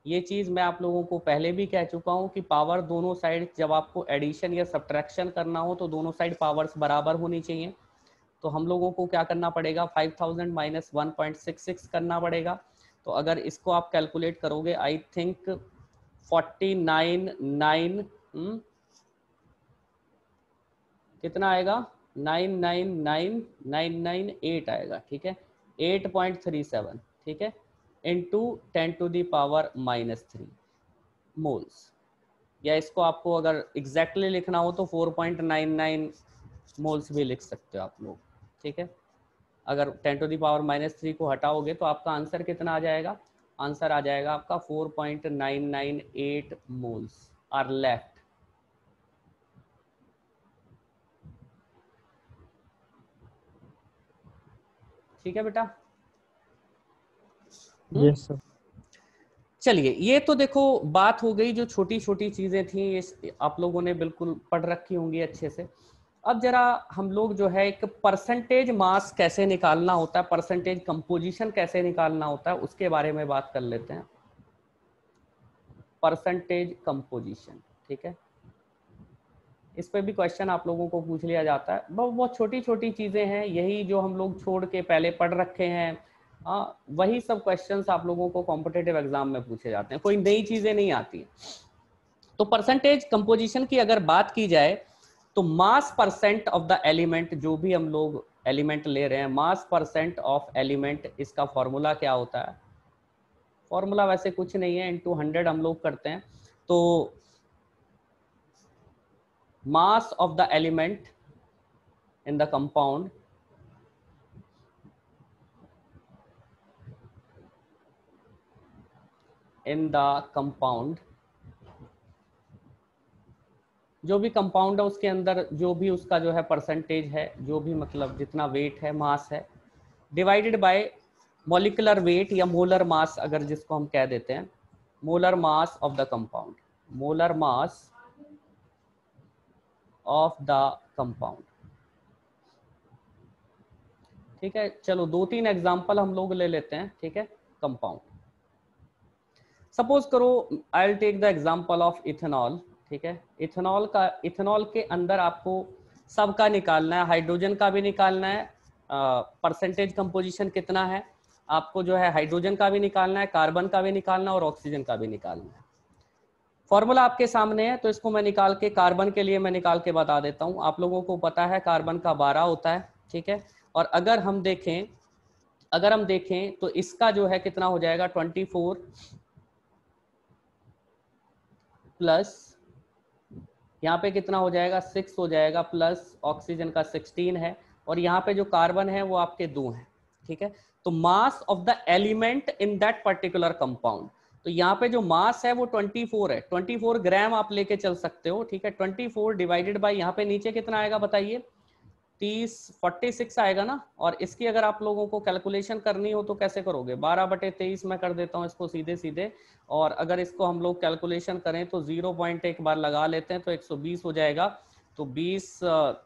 Speaker 1: ये चीज़ मैं आप लोगों को पहले भी कह चुका हूँ कि पावर दोनों साइड, जब आपको एडिशन या सब्ट्रैक्शन करना हो तो दोनों साइड पावर्स बराबर होनी चाहिए। तो हम लोगों को क्या करना पड़ेगा, 5000 माइनस 1.66 करना पड़ेगा। तो अगर इसको आप कैलकुलेट करोगे आई थिंक 49.9 कितना आएगा, 999,998 आएगा, ठीक है, 8.37, ठीक है, into 10 to the power -3 moles, या इसको आपको अगर एग्जैक्टली लिखना हो तो 4.99 मोल्स भी लिख सकते हो आप लोग, ठीक है। अगर 10⁻³ को हटाओगे तो आपका आंसर कितना आ जाएगा? आंसर आ जाएगा आपका 4.998 मोल्स आर लेफ्ट। ठीक है बेटा?
Speaker 3: Yes sir.
Speaker 1: चलिए, ये तो देखो बात हो गई, जो छोटी छोटी चीजें थी ये आप लोगों ने बिल्कुल पढ़ रखी होंगी अच्छे से। अब जरा हम लोग जो है एक परसेंटेज मास कैसे निकालना होता है, परसेंटेज कंपोजिशन कैसे निकालना होता है, उसके बारे में बात कर लेते हैं। परसेंटेज कंपोजिशन, ठीक है, इस पे भी क्वेश्चन आप लोगों को पूछ लिया जाता है। बहुत छोटी छोटी चीजें हैं, यही जो हम लोग छोड़ के पहले पढ़ रखे हैं, वही सब क्वेश्चंस आप लोगों को कॉम्पिटिटिव एग्जाम में पूछे जाते हैं, कोई नई चीजें नहीं आती। तो परसेंटेज कंपोजिशन की अगर बात की जाए तो मास परसेंट ऑफ द एलिमेंट, जो भी हम लोग एलिमेंट ले रहे हैं, मास परसेंट ऑफ एलिमेंट, इसका फॉर्मूला क्या होता है? फॉर्मूला वैसे कुछ नहीं है, इनटू 100 हम लोग करते हैं। तो mass of the element in the compound जो भी कंपाउंड है उसके अंदर जो भी उसका जो है परसेंटेज है, जो भी मतलब जितना वेट है, मास है, डिवाइडेड बाय मॉलिक्यूलर वेट या मोलर मास, अगर जिसको हम कह देते हैं molar mass of the compound, molar mass of the compound. ठीक है, चलो 2-3 एग्जांपल हम लोग ले लेते हैं। ठीक है, कंपाउंड, सपोज करो I will take the example of ethanol. ठीक है, इथेनॉल के अंदर आपको सबका निकालना है, हाइड्रोजन का भी निकालना है, परसेंटेज कंपोजिशन कितना है, आपको जो है हाइड्रोजन का भी निकालना है, कार्बन का भी निकालना है और ऑक्सीजन का भी निकालना है। फॉर्मूला आपके सामने है, तो इसको मैं निकाल के, कार्बन के लिए मैं निकाल के बता देता हूं। आप लोगों को पता है कार्बन का 12 होता है। ठीक है, और अगर हम देखें तो इसका जो है कितना हो जाएगा, 24 प्लस यहाँ पे कितना हो जाएगा, 6 हो जाएगा, प्लस ऑक्सीजन का 16 है, और यहाँ पे जो कार्बन है वो आपके 2 हैं। ठीक है, तो mass of the element in that particular compound, तो यहाँ पे जो मास है वो 24 है, 24 ग्राम आप लेके चल सकते हो। ठीक है, 24 डिवाइडेड बाई यहाँ पे नीचे कितना आएगा बताइए, 46 आएगा ना। और इसकी अगर आप लोगों को कैलकुलेशन करनी हो तो कैसे करोगे, 12/23 में कर देता हूँ इसको सीधे सीधे, और अगर इसको हम लोग कैलकुलेशन करें तो 0.1 बार लगा लेते हैं तो 120 हो जाएगा। तो 20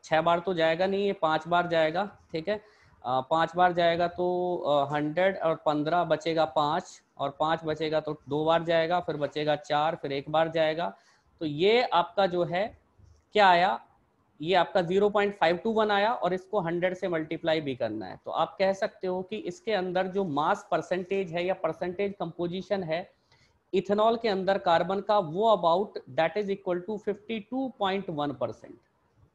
Speaker 1: 6 बार तो जाएगा नहीं, ये 5 बार जाएगा। ठीक है, 5 बार जाएगा तो 100, और 15 बचेगा 5, और 5 बचेगा तो 2 बार जाएगा, फिर बचेगा 4, फिर 1 बार जाएगा। तो ये आपका जो है क्या आया, ये आपका 0.521 आया, और इसको 100 से मल्टीप्लाई भी करना है। तो आप कह सकते हो कि इसके अंदर जो मास परसेंटेज है या परसेंटेज कंपोजिशन है इथेनॉल के अंदर कार्बन का, वो about that is equal to 52.1%।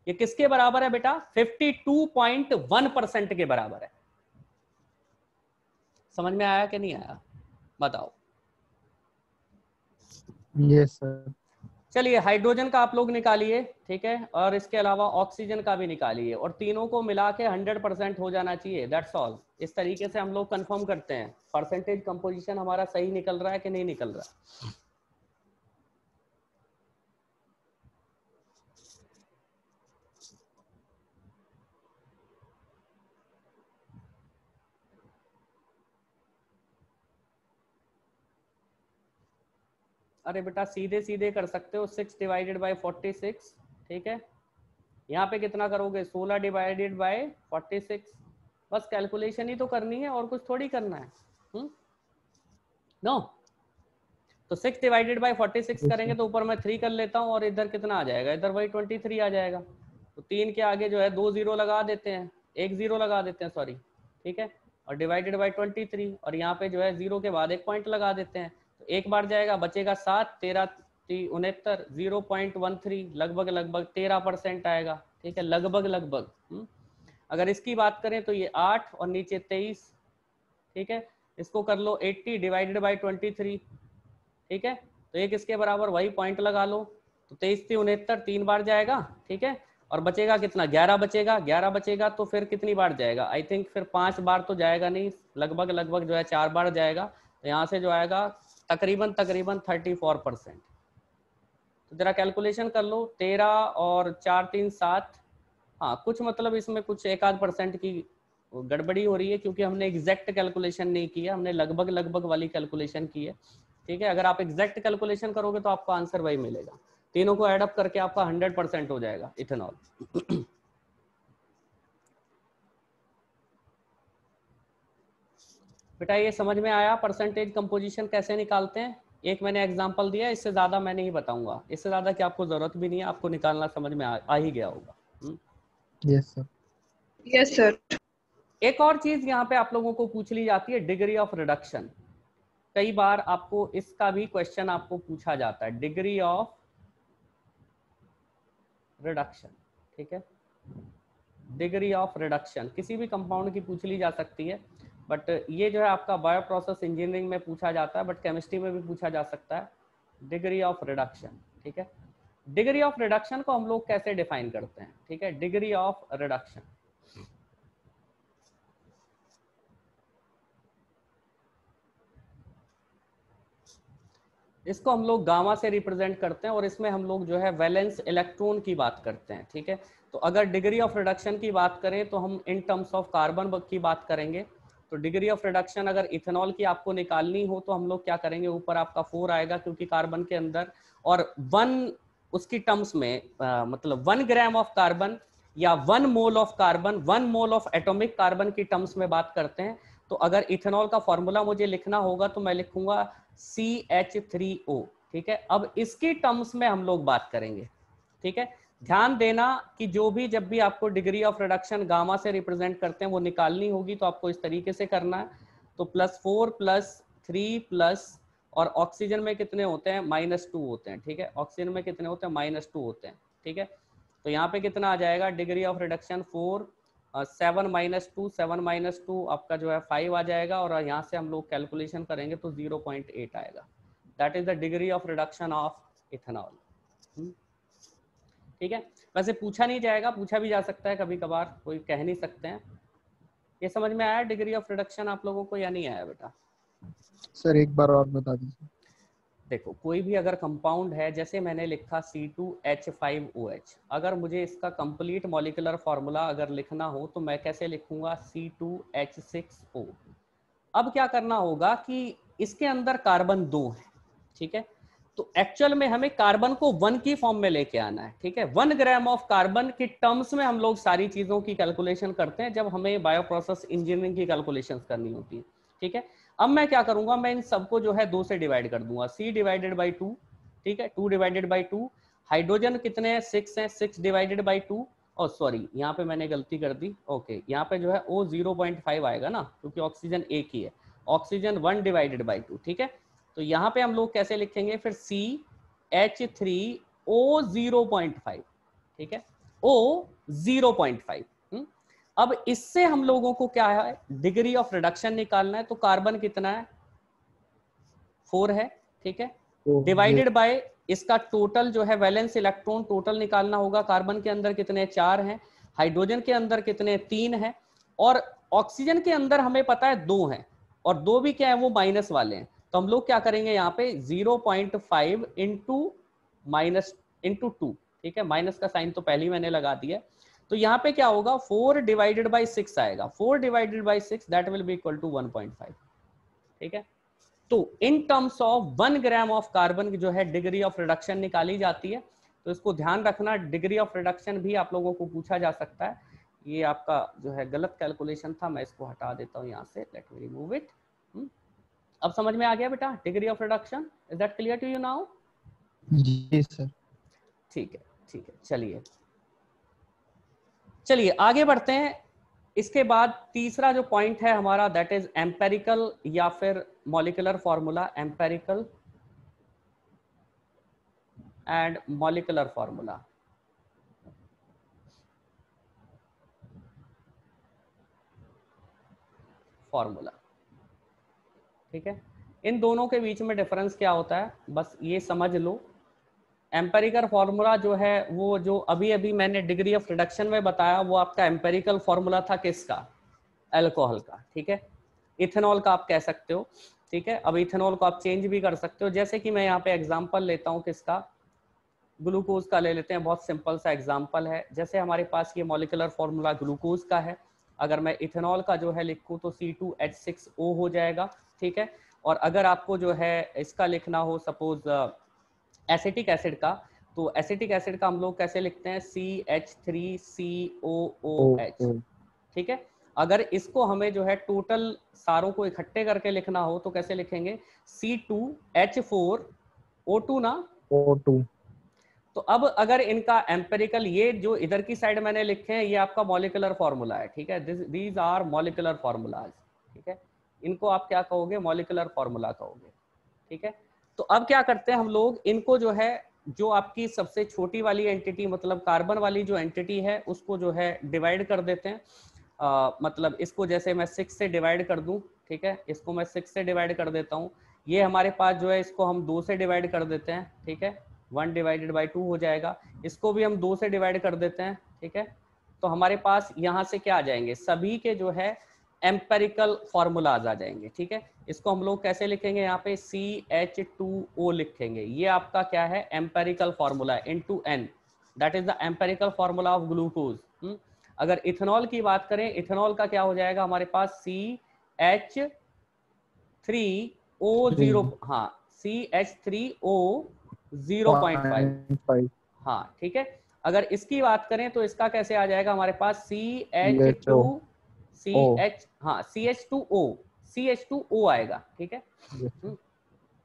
Speaker 1: ये किसके बराबर है बेटा, 52.1% के बराबर है। समझ में आया कि नहीं आया, बताओ।
Speaker 3: Yes sir.
Speaker 1: चलिए, हाइड्रोजन का आप लोग निकालिए। ठीक है, और इसके अलावा ऑक्सीजन का भी निकालिए, और तीनों को मिला के 100% हो जाना चाहिए, दैट्स ऑल। इस तरीके से हम लोग कंफर्म करते हैं परसेंटेज कंपोजिशन हमारा सही निकल रहा है कि नहीं निकल रहा। अरे बेटा सीधे सीधे कर सकते हो, 6 डिवाइडेड बाई 46। ठीक है, यहाँ पे कितना करोगे, 16 डिवाइडेड बाय 46। बस कैलकुलेशन ही तो करनी है, और कुछ थोड़ी करना है। नो, तो 6 डिवाइडेड बाय 46 करेंगे तो ऊपर मैं 3 कर लेता हूँ, और इधर कितना आ जाएगा, इधर वही 23 आ जाएगा। तो 3 के आगे जो है 2 जीरो लगा देते हैं, 1 जीरो लगा देते हैं, सॉरी। ठीक है, और डिवाइडेड बाय 23, और यहाँ पे जो है 0 के बाद 1 पॉइंट लगा देते हैं, तो 1 बार जाएगा, बचेगा 7, 13 69, 0.13, लगभग 13% आएगा। ठीक है, लगभग। अगर इसकी बात करें तो ये 8 और नीचे 23। ठीक है, इसको कर लो 80 डिवाइडेड बाई 23। ठीक है, तो एक इसके बराबर, वही पॉइंट लगा लो, तो 23 3 69, 3 बार जाएगा। ठीक है, और बचेगा कितना, 11 बचेगा। 11 बचेगा तो फिर कितनी बार जाएगा, आई थिंक फिर 5 बार तो जाएगा नहीं, लगभग लगभग जो है 4 बार जाएगा। तो यहाँ से जो आएगा तकरीबन 34%। तो जरा कैलकुलेशन कर लो, 13 और 4 3 7। हाँ कुछ मतलब इसमें कुछ 1-8% की गड़बड़ी हो रही है, क्योंकि हमने एग्जैक्ट कैलकुलेशन नहीं किया, हमने लगभग लगभग वाली कैलकुलेशन की है। ठीक है, अगर आप एग्जैक्ट कैलकुलेशन करोगे तो आपको आंसर वही मिलेगा। तीनों को एड अप करके आपका 100% हो जाएगा इथेनॉल। बेटा ये समझ में आया परसेंटेज कंपोजिशन कैसे निकालते हैं? एक मैंने एग्जांपल दिया, इससे ज्यादा मैं नहीं बताऊंगा, इससे ज्यादा की आपको जरूरत भी नहीं है, आपको निकालना समझ में आ ही गया होगा।
Speaker 3: Yes sir.
Speaker 2: Yes sir.
Speaker 1: एक और चीज यहाँ पे आप लोगों को पूछ ली जाती है, डिग्री ऑफ रिडक्शन। कई बार आपको इसका भी क्वेश्चन आपको पूछा जाता है, डिग्री ऑफ रिडक्शन। ठीक है, डिग्री ऑफ रिडक्शन किसी भी कंपाउंड की पूछ ली जा सकती है, बट ये जो है आपका बायो प्रोसेस इंजीनियरिंग में पूछा जाता है, बट केमिस्ट्री में भी पूछा जा सकता है, डिग्री ऑफ रिडक्शन। ठीक है, डिग्री ऑफ रिडक्शन को हम लोग कैसे डिफाइन करते हैं? ठीक है, डिग्री ऑफ रिडक्शन इसको हम लोग गामा से रिप्रेजेंट करते हैं, और इसमें हम लोग जो है वैलेंस इलेक्ट्रॉन की बात करते हैं। ठीक है, तो अगर डिग्री ऑफ रिडक्शन की बात करें तो हम इन टर्म्स ऑफ कार्बन की बात करेंगे। तो डिग्री ऑफ रिडक्शन अगर इथेनॉल की आपको निकालनी हो तो हम लोग क्या करेंगे, ऊपर आपका 4 आएगा, क्योंकि कार्बन के अंदर, और 1 उसकी टर्म्स में मतलब 1 ग्राम ऑफ कार्बन या 1 mole of carbon, 1 mole of atomic carbon की टर्म्स में बात करते हैं। तो अगर इथेनॉल का फॉर्मूला मुझे लिखना होगा तो मैं लिखूंगा CH3O। ठीक है, अब इसकी टर्म्स में हम लोग बात करेंगे। ठीक है, ध्यान देना कि जो भी जब भी आपको डिग्री ऑफ रिडक्शन गामा से रिप्रेजेंट करते हैं वो निकालनी होगी तो आपको इस तरीके से करना है। तो +4 +3 प्लस, और ऑक्सीजन में कितने होते हैं, -2 होते हैं। ठीक है, ऑक्सीजन में कितने होते हैं, -2 होते हैं। ठीक है, तो यहाँ पे कितना आ जाएगा, डिग्री ऑफ रिडक्शन 4, 7 -2, 7 -2 आपका जो है 5 आ जाएगा, और यहाँ से हम लोग कैलकुलेशन करेंगे तो 0.8 आएगा। That is the degree of reduction of ethanol. ठीक है, वैसे पूछा नहीं जाएगा, पूछा भी जा सकता है कभी कभार, कोई कह नहीं सकते हैं। ये समझ में आया डिग्री ऑफ रिडक्शन आप लोगों को या नहीं आया बेटा?
Speaker 3: सर एक बार और बता दीजिए।
Speaker 1: देखो कोई भी अगर कंपाउंड है, जैसे मैंने लिखा C2H5OH, अगर मुझे इसका कंप्लीट मॉलिक्यूलर फॉर्मूला अगर लिखना हो तो मैं कैसे लिखूंगा, C2H6O। अब क्या करना होगा कि इसके अंदर कार्बन 2 है। ठीक है, तो एक्चुअल में हमें कार्बन को 1 की फॉर्म में लेके आना है। ठीक है, 1 ग्राम ऑफ कार्बन की टर्म्स में हम लोग सारी चीजों की कैलकुलेशन करते हैं जब हमें बायो प्रोसेस इंजीनियरिंग की कैलकुलेशन करनी होती है। ठीक है, अब मैं क्या करूंगा, मैं इन सबको जो है 2 से डिवाइड कर दूंगा, C/2। ठीक है, 2/2। हाइड्रोजन कितने हैं, 6 हैं, 6/2। और सॉरी यहाँ पे मैंने गलती कर दी, ओके यहाँ पे जो है O 0.5 आएगा ना, क्योंकि ऑक्सीजन एक ही है, ऑक्सीजन 1/2। ठीक है, तो यहाँ पे हम लोग कैसे लिखेंगे फिर, CH3O 0.5। ठीक है, O 0.5। अब इससे हम लोगों को क्या है, डिग्री ऑफ रिडक्शन निकालना है। तो कार्बन कितना है, 4 है। ठीक है, डिवाइडेड बाय इसका टोटल जो है वैलेंस इलेक्ट्रॉन टोटल निकालना होगा। कार्बन के अंदर कितने, 4 हैं, हाइड्रोजन के अंदर कितने, 3 हैं, और ऑक्सीजन के अंदर हमें पता है 2 हैं, और 2 भी क्या है, वो माइनस वाले हैं। तो हम लोग क्या करेंगे यहाँ पे 0.5 इंटू 2। ठीक है, माइनस का साइन तो पहले ही मैंने लगा दिया। तो यहाँ पे क्या होगा, 4/6 आएगा, 4/6 that will be equal to 1.5। ठीक है, तो in terms of 1 gram of carbon की जो है डिग्री ऑफ रिडक्शन निकाली जाती है। तो इसको ध्यान रखना, डिग्री ऑफ रिडक्शन भी आप लोगों को पूछा जा सकता है। ये आपका जो है गलत कैलकुलेशन था, मैं इसको हटा देता हूं यहाँ से, लेट मी रिमूव इट। अब समझ में आ गया बेटा degree of reduction, is that clear to you now?
Speaker 3: जी सर।
Speaker 1: ठीक है, ठीक है, चलिए आगे बढ़ते हैं। इसके बाद तीसरा जो पॉइंट है हमारा, दैट इज एम्पेरिकल या फिर molecular formula, empirical and molecular formula. ठीक है, इन दोनों के बीच में डिफरेंस क्या होता है, बस ये समझ लो एम्पेरिकल फॉर्मूला जो है वो जो अभी अभी मैंने डिग्री ऑफ रिडक्शन में बताया वो आपका एम्पेरिकल फॉर्मूला था किसका, अल्कोहल का, ठीक है। इथेनॉल का आप कह सकते हो, ठीक है। अब इथेनॉल को आप चेंज भी कर सकते हो, जैसे कि मैं यहाँ पे एग्जांपल लेता हूँ किसका, ग्लूकोज का ले लेते हैं, बहुत सिंपल सा एग्जांपल है। जैसे हमारे पास ये मॉलिक्यूलर फॉर्मूला ग्लूकोज का है, अगर मैं इथेनॉल का जो है लिखूं तो C2H6O हो जाएगा, ठीक है। और अगर आपको जो है इसका लिखना हो सपोज एसिटिक एसिड का, तो एसिटिक एसिड का हम लोग कैसे लिखते हैं, CH3COOH, ठीक है। अगर इसको हमें जो है टोटल सारों को इकट्ठे करके लिखना हो तो कैसे लिखेंगे, C2H4O2 ना,
Speaker 3: O2।
Speaker 1: तो अब अगर इनका एम्पेरिकल, ये जो इधर की साइड मैंने लिखे हैं ये आपका मॉलिक्यूलर फॉर्मूला है, ठीक है। दीज आर मॉलिक्यूलर फॉर्मूलाज, ठीक है। इनको आप क्या कहोगे, मॉलिक्यूलर फॉर्मूला कहोगे, ठीक है। तो अब क्या करते हैं हम लोग, इनको जो है जो आपकी सबसे छोटी वाली एंटिटी मतलब कार्बन वाली जो एंटिटी है उसको जो है डिवाइड कर देते हैं। मतलब इसको जैसे मैं 6 से डिवाइड कर दूं, ठीक है, इसको मैं 6 से डिवाइड कर देता हूं। ये हमारे पास जो है इसको हम 2 से डिवाइड कर देते हैं, ठीक है, 1/2 हो जाएगा। इसको भी हम 2 से डिवाइड कर देते हैं, ठीक है। तो हमारे पास यहाँ से क्या आ जाएंगे, सभी के जो है एम्पेरिकल फॉर्मूलाज आ जाएंगे, ठीक है। इसको हम लोग कैसे लिखेंगे, यहाँ पे CH2O लिखेंगे, ये आपका क्या है, empirical formula into N, that is the empirical formula of glucose. अगर इथेनॉल की बात करें, इथेनॉल का क्या हो जाएगा हमारे पास, CH3O0, हाँ CH3O0.5, हाँ ठीक है। अगर इसकी बात करें तो इसका कैसे आ जाएगा हमारे पास, CH2O आएगा, ठीक है।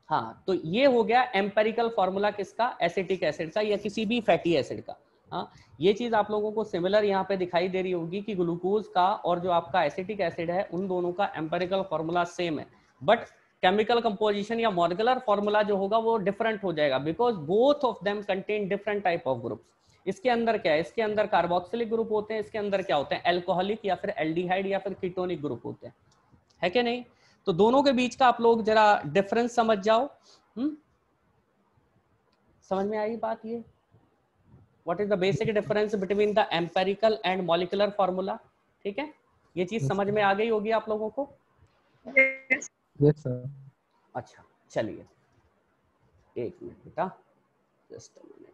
Speaker 1: हाँ, तो ये हो गया एम्पेरिकल फॉर्मूला किसका, एसिटिक एसिड का या किसी भी फैटी एसिड का। हाँ, ये चीज आप लोगों को सिमिलर यहाँ पे दिखाई दे रही होगी कि ग्लूकोज का और जो आपका एसिटिक एसिड है उन दोनों का एम्पेरिकल फॉर्मूला सेम है, बट केमिकल कंपोजिशन या मॉलिक्यूलर फॉर्मूला जो होगा वो डिफरेंट हो जाएगा, because both of them contain different type of groups. इसके अंदर क्या है, इसके अंदर कार्बोक्सिलिक ग्रुप होते हैं, इसके अंदर क्या होते हैं, एल्कोहलिक या फिर एल्डिहाइड या फिर कीटोनिक ग्रुप होते हैं, है कि नहीं। तो दोनों के बीच का आप लोग जरा डिफरेंस समझ जाओ। समझ में आई बात ये, what is the basic difference between the empirical and molecular formula, ठीक है। ये चीज समझ में आ गई होगी आप लोगों को।
Speaker 2: Yes.
Speaker 3: Yes sir.
Speaker 1: अच्छा चलिए, एक मिनट बेटा, जस्ट अ मिनट।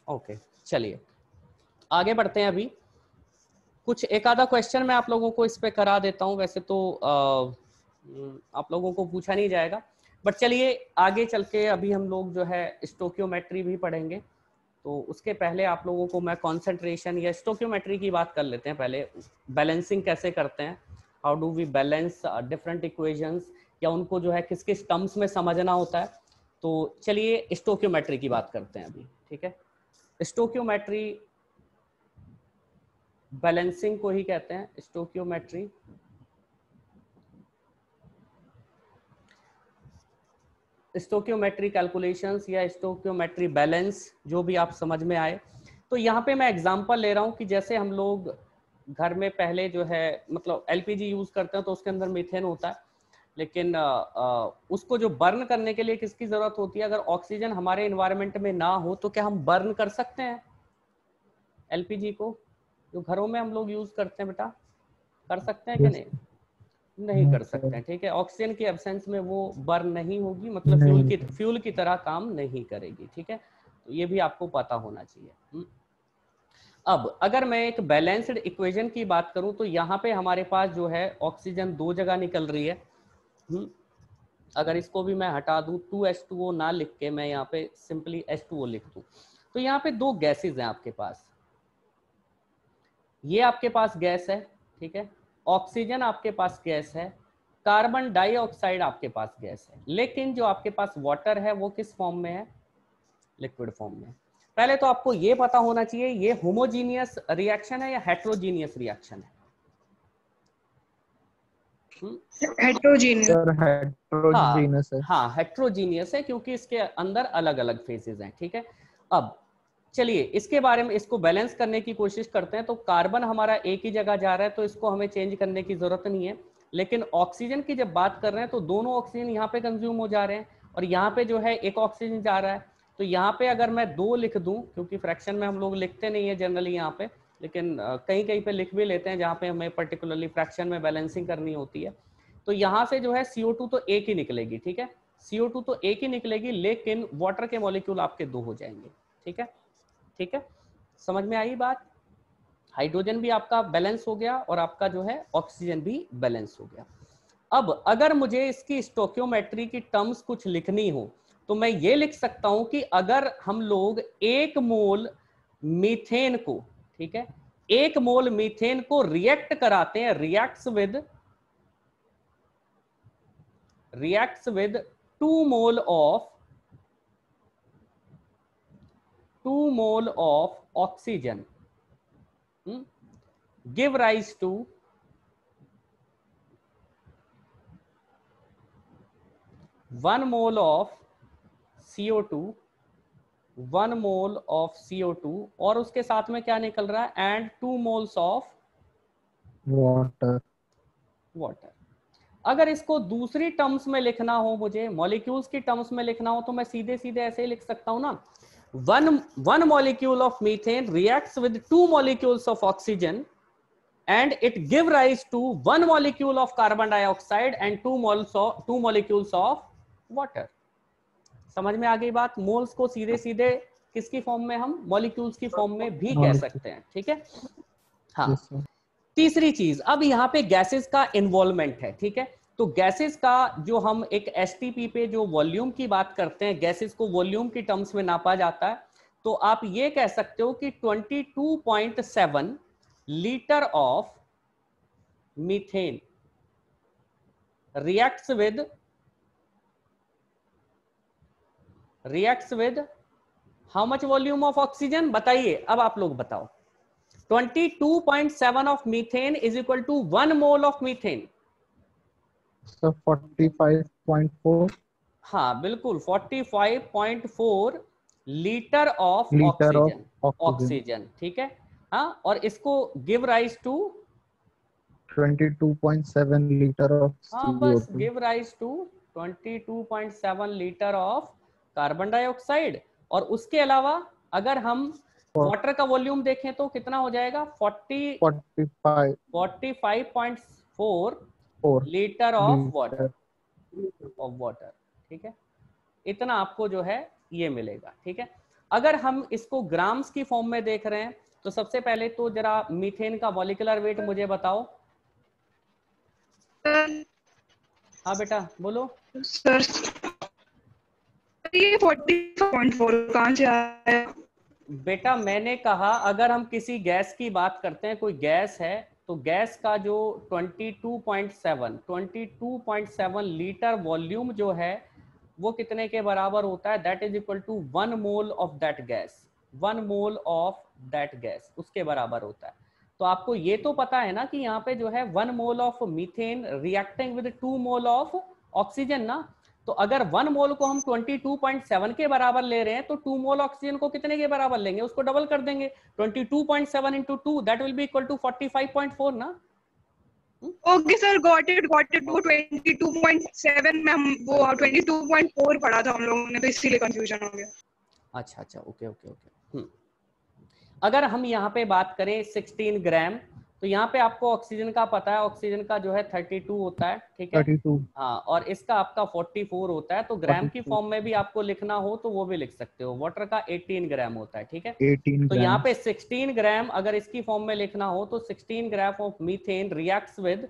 Speaker 1: ओके चलिए आगे बढ़ते हैं। अभी कुछ एक आधा क्वेश्चन मैं आप लोगों को इस पे करा देता हूं, वैसे तो आप लोगों को पूछा नहीं जाएगा, बट चलिए आगे चल के अभी हम लोग जो है स्टोकियोमेट्री भी पढ़ेंगे। तो उसके पहले आप लोगों को मैं कॉन्सेंट्रेशन या स्टोकियोमेट्री की बात कर लेते हैं। पहले बैलेंसिंग कैसे करते हैं, how do we balance different equations, या उनको जो है किस किस टर्म्स में समझना होता है। तो चलिए स्टोकियोमेट्री की बात करते हैं अभी, ठीक है। स्टोकियोमेट्री बैलेंसिंग को ही कहते हैं, स्टोकियोमेट्री। स्टोकियोमेट्री कैलकुलेशंस या स्टोकियोमेट्री बैलेंस, जो भी आप समझ में आए। तो यहाँ पे मैं एग्जांपल ले रहा हूँ कि जैसे हम लोग घर में पहले जो है मतलब एलपीजी यूज करते हैं तो उसके अंदर मीथेन होता है, लेकिन उसको जो बर्न करने के लिए किसकी जरूरत होती है, अगर ऑक्सीजन हमारे एनवायरनमेंट में ना हो तो क्या हम बर्न कर सकते हैं एलपीजी को, जो घरों में हम लोग यूज करते हैं बेटा, कर सकते हैं कि नहीं, नहीं कर सकते हैं, ठीक है। ऑक्सीजन की एब्सेंस में वो बर्न नहीं होगी, मतलब फ्यूल की तरह काम नहीं करेगी, ठीक है। तो ये भी आपको पता होना चाहिए। अब अगर मैं एक बैलेंस्ड इक्वेशन की बात करूं तो यहाँ पे हमारे पास जो है ऑक्सीजन 2 जगह निकल रही है। अगर इसको भी मैं हटा दूं, 2H2O ना लिख के मैं यहाँ पे सिंपली H2O लिख दूं, तो यहाँ पे 2 गैसेज हैं आपके पास। ये आपके पास गैस है, ठीक है, ऑक्सीजन आपके पास गैस है, कार्बन डाइऑक्साइड आपके पास गैस है, लेकिन जो आपके पास वाटर है वो किस फॉर्म में है, लिक्विड फॉर्म में। पहले तो आपको ये पता होना चाहिए ये होमोजीनियस रिएक्शन है या हेट्रोजीनियस रिएक्शन है।
Speaker 2: हेट्रोजीनियस
Speaker 3: है।
Speaker 1: हाँ हेट्रोजीनियस है, क्योंकि इसके अंदर अलग अलग फेजेस हैं, ठीक है। अब चलिए इसके बारे में, इसको बैलेंस करने की कोशिश करते हैं। तो कार्बन हमारा एक ही जगह जा रहा है तो इसको हमें चेंज करने की जरूरत नहीं है, लेकिन ऑक्सीजन की जब बात कर रहे हैं तो दोनों ऑक्सीजन यहाँ पे कंज्यूम हो जा रहे हैं और यहाँ पे जो है एक ऑक्सीजन जा रहा है। तो यहाँ पे अगर मैं 2 लिख दूं, क्योंकि फ्रैक्शन में हम लोग लिखते नहीं है जनरली यहाँ पे, लेकिन कहीं कहीं पे लिख भी लेते हैं जहाँ पे हमें पर्टिकुलरली फ्रैक्शन में बैलेंसिंग करनी होती है। तो यहाँ से जो है CO2 तो एक ही निकलेगी, ठीक है, CO2 तो एक ही निकलेगी, लेकिन वाटर के मॉलिक्यूल आपके 2 हो जाएंगे। ठीक है, ठीक है, समझ में आई बात? हाइड्रोजन भी आपका बैलेंस हो गया और आपका जो है ऑक्सीजन भी बैलेंस हो गया। अब अगर मुझे इसकी स्टोकियोमेट्री की टर्म्स कुछ लिखनी हो तो मैं ये लिख सकता हूं कि अगर हम लोग 1 मोल मीथेन को, ठीक है, 1 मोल मीथेन को रिएक्ट कराते हैं, reacts with 2 mole of oxygen, give rise to 1 mole of CO2, 1 mole of CO2 और उसके साथ में क्या निकल रहा है, and 2 moles of वाटर। अगर इसको दूसरी टर्म्स में लिखना हो, मुझे मॉलिक्यूल्स की टर्म्स में लिखना हो, तो मैं सीधे सीधे ऐसे ही लिख सकता हूं ना, one molecule of methane reacts with 2 molecules of oxygen and it give rise to 1 molecule of carbon dioxide and 2 molecules of water। समझ में आ गई बात? मोल्स को सीधे सीधे किसकी फॉर्म में, हम मॉलिक्यूल्स की फॉर्म में भी कह सकते हैं। ठीक है, हाँ। तीसरी चीज, अब यहाँ पे गैसेस का इन्वॉल्वमेंट है। ठीक है, तो गैसेस का जो हम एक एसटीपी पे जो वॉल्यूम की बात करते हैं, गैसेस को वॉल्यूम की टर्म्स में नापा जाता है, तो आप ये कह सकते हो कि 22.7 litre of methane reacts with how much volume of oxygen, बताइए, अब आप लोग बताओ। 22.7 of methane is equal to 1 mole of methane।
Speaker 3: So 45.4
Speaker 1: हाँ बिल्कुल, 45.4 लीटर ऑफ ऑक्सीजन। ठीक है, हाँ, और इसको give rise to
Speaker 3: 22.7 litre of
Speaker 1: हाँ बस give rise to 22.7 litre of carbon dioxide. और उसके अलावा अगर हम वाटर का वॉल्यूम देखें तो कितना हो जाएगा, 45.4 लीटर ऑफ वाटर। ठीक है, इतना आपको जो है ये मिलेगा। ठीक है, अगर हम इसको ग्राम्स की फॉर्म में देख रहे हैं तो सबसे पहले तो जरा मीथेन का मॉलिक्यूलर वेट मुझे बताओ। हाँ बेटा बोलो।
Speaker 2: सर ये 44.4 कहाँ से आया?
Speaker 1: बेटा मैंने कहा अगर हम किसी गैस की बात करते हैं, कोई गैस है, तो गैस का जो 22.7 लीटर वॉल्यूम जो है वो कितने के बराबर होता है, that is equal to 1 mole of that gas. 1 mole of that gas उसके बराबर होता है। तो आपको ये तो पता है ना कि यहाँ पे जो है 1 mole of methane reacting with 2 mole of oxygen ना। तो अगर 1 मोल को हम 22.7 के बराबर ले रहे हैं तो 2 मोल ऑक्सीजन को कितने के बराबर लेंगे, उसको डबल कर देंगे। 22.7 into 2 that will be equal to 45.4 ना।
Speaker 2: Okay sir, got it. वो 22.7 में हम वो 22.4 पढ़ा था हम लोगों ने, तो इसीलिए कंफ्यूजन हो गया।
Speaker 1: अच्छा अच्छा, ओके ओके ओके। अगर हम यहाँ पे बात करें 16 ग्राम, तो यहाँ पे आपको ऑक्सीजन का पता है, ऑक्सीजन का जो है 32 होता है। ठीक है,
Speaker 3: 32
Speaker 1: हाँ, और इसका आपका 44 होता है। तो ग्राम की फॉर्म में भी आपको लिखना हो तो वो भी लिख सकते हो। वाटर का 18 ग्राम होता है। ठीक है,
Speaker 3: 18
Speaker 1: तो यहाँ पे 16 ग्राम अगर इसकी फॉर्म में लिखना हो तो 16 gram of methane reacts with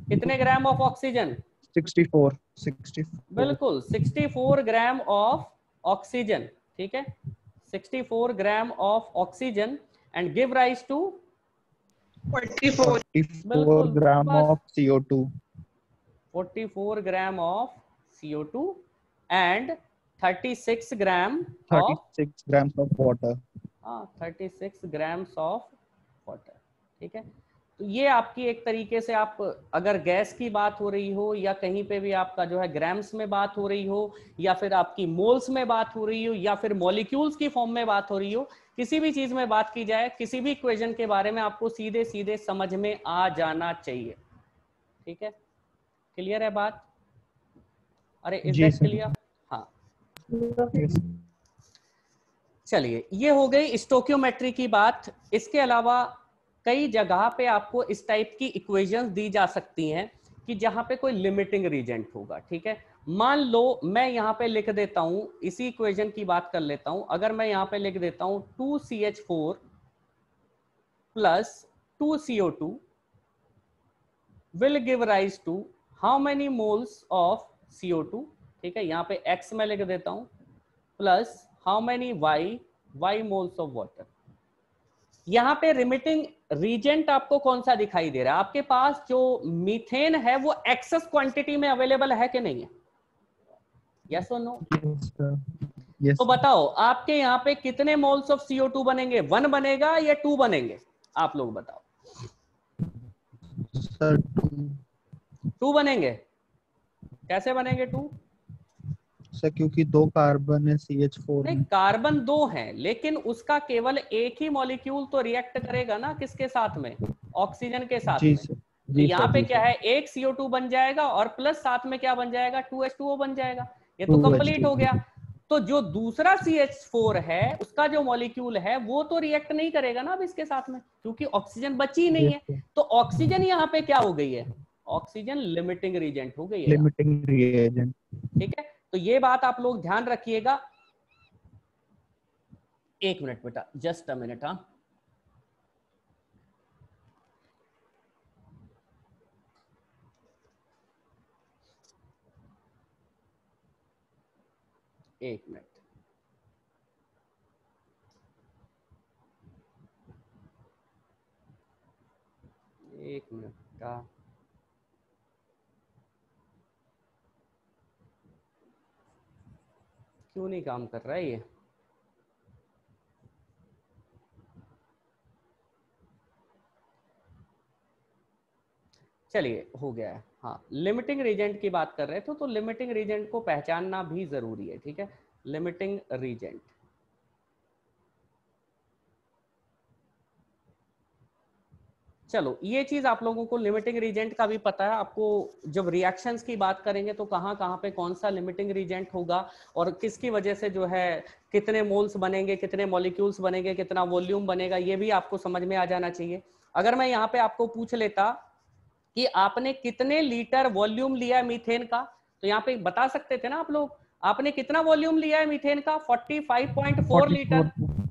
Speaker 1: कितने ग्राम ऑफ ऑक्सीजन?
Speaker 3: 64
Speaker 1: बिल्कुल, 64 ग्राम ऑफ ऑक्सीजन। ठीक है, 64 gram of oxygen and give rise to
Speaker 2: 44
Speaker 3: gram of CO2।
Speaker 1: 44 gram of CO2 and 36 gram of
Speaker 3: 36 grams of water.
Speaker 1: हाँ 36 ग्राम्स ऑफ वाटर। ठीक है, तो ये आपकी एक तरीके से, आप अगर गैस की बात हो रही हो या कहीं पे भी आपका जो है ग्राम्स में बात हो रही हो या फिर आपकी मोल्स में बात हो रही हो या फिर मॉलिक्यूल्स की फॉर्म में बात हो रही हो, किसी भी चीज में बात की जाए, किसी भी इक्वेशन के बारे में आपको सीधे सीधे समझ में आ जाना चाहिए। ठीक है, क्लियर है बात? अरे इज
Speaker 3: जी
Speaker 1: दैट
Speaker 3: सर।
Speaker 1: क्लियर? हाँ, चलिए ये हो गई स्टोकियोमेट्री की बात। इसके अलावा कई जगह पे आपको इस टाइप की इक्वेशंस दी जा सकती हैं कि जहां पे कोई लिमिटिंग रीजेंट होगा। ठीक है, मान लो मैं यहां पे लिख देता हूं, इसी इक्वेशन की बात कर लेता हूं। अगर मैं यहां पे लिख देता हूं 2CH4 plus 2CO2 will give rise to how many moles of CO2। ठीक है, यहां पे x में लिख देता हूं plus how many y moles of water. यहां पे रिमिटिंग रीजेंट आपको कौन सा दिखाई दे रहा है? आपके पास जो मीथेन है वो एक्सेस क्वांटिटी में अवेलेबल है कि नहीं है? यस और नो?
Speaker 3: यस
Speaker 1: तो बताओ आपके यहाँ पे कितने मोल्स ऑफ CO2 बनेंगे? 1 बनेगा या 2 बनेंगे? आप लोग बताओ।
Speaker 3: सर
Speaker 1: 2 बनेंगे। कैसे बनेंगे 2?
Speaker 3: सर क्योंकि 2 कार्बन है CH4
Speaker 1: नहीं,
Speaker 3: में।
Speaker 1: कार्बन 2 है, लेकिन उसका केवल एक ही मॉलिक्यूल तो रिएक्ट करेगा ना, किसके साथ में? ऑक्सीजन के साथ
Speaker 3: जी
Speaker 1: में।
Speaker 3: सर।
Speaker 1: तो
Speaker 3: जी
Speaker 1: यहाँ
Speaker 3: सर।
Speaker 1: पे
Speaker 3: जी
Speaker 1: क्या
Speaker 3: सर।
Speaker 1: है, एक CO2 बन जाएगा और प्लस साथ में क्या बन जाएगा? 2H2O बन जाएगा। ये तो कंप्लीट
Speaker 3: 2H2।
Speaker 1: हो गया। तो जो दूसरा CH4 है उसका जो मॉलिक्यूल है वो तो रिएक्ट नहीं करेगा ना अब इसके साथ में, क्योंकि ऑक्सीजन बची नहीं
Speaker 3: यस
Speaker 1: है।
Speaker 3: सर।
Speaker 1: तो ऑक्सीजन यहाँ पे क्या हो गई है? ऑक्सीजन लिमिटिंग रीजेंट हो गई है यहाँ।
Speaker 3: Limiting reagent.
Speaker 1: ठीक है, तो ये बात आप लोग ध्यान रखिएगा। एक मिनट बेटा, जस्ट अ मिनट। हाँ, एक मिनट। एक मिनट का, क्यों नहीं काम कर रहा है ये? चलिए हो गया है। हाँ, लिमिटिंग रीजेंट की बात कर रहे थे, तो लिमिटिंग रीजेंट को पहचानना भी जरूरी है। ठीक है, लिमिटिंग रीजेंट। चलो ये चीज आप लोगों को लिमिटिंग रीजेंट का भी पता है। आपको जब रिएक्शंस की बात करेंगे तो कहाँ कहाँ पे कौन सा लिमिटिंग रीजेंट होगा और किसकी वजह से जो है कितने मोल्स बनेंगे, कितने मॉलिक्यूल्स बनेंगे, कितना वॉल्यूम बनेगा, ये भी आपको समझ में आ जाना चाहिए। अगर मैं यहाँ पे आपको पूछ लेता कि आपने कितने लीटर वॉल्यूम लिया है मीथेन का, तो यहाँ पे बता सकते थे ना आप लोग। आपने कितना वॉल्यूम लिया है मीथेन का? 45.4 लीटर।
Speaker 3: 44।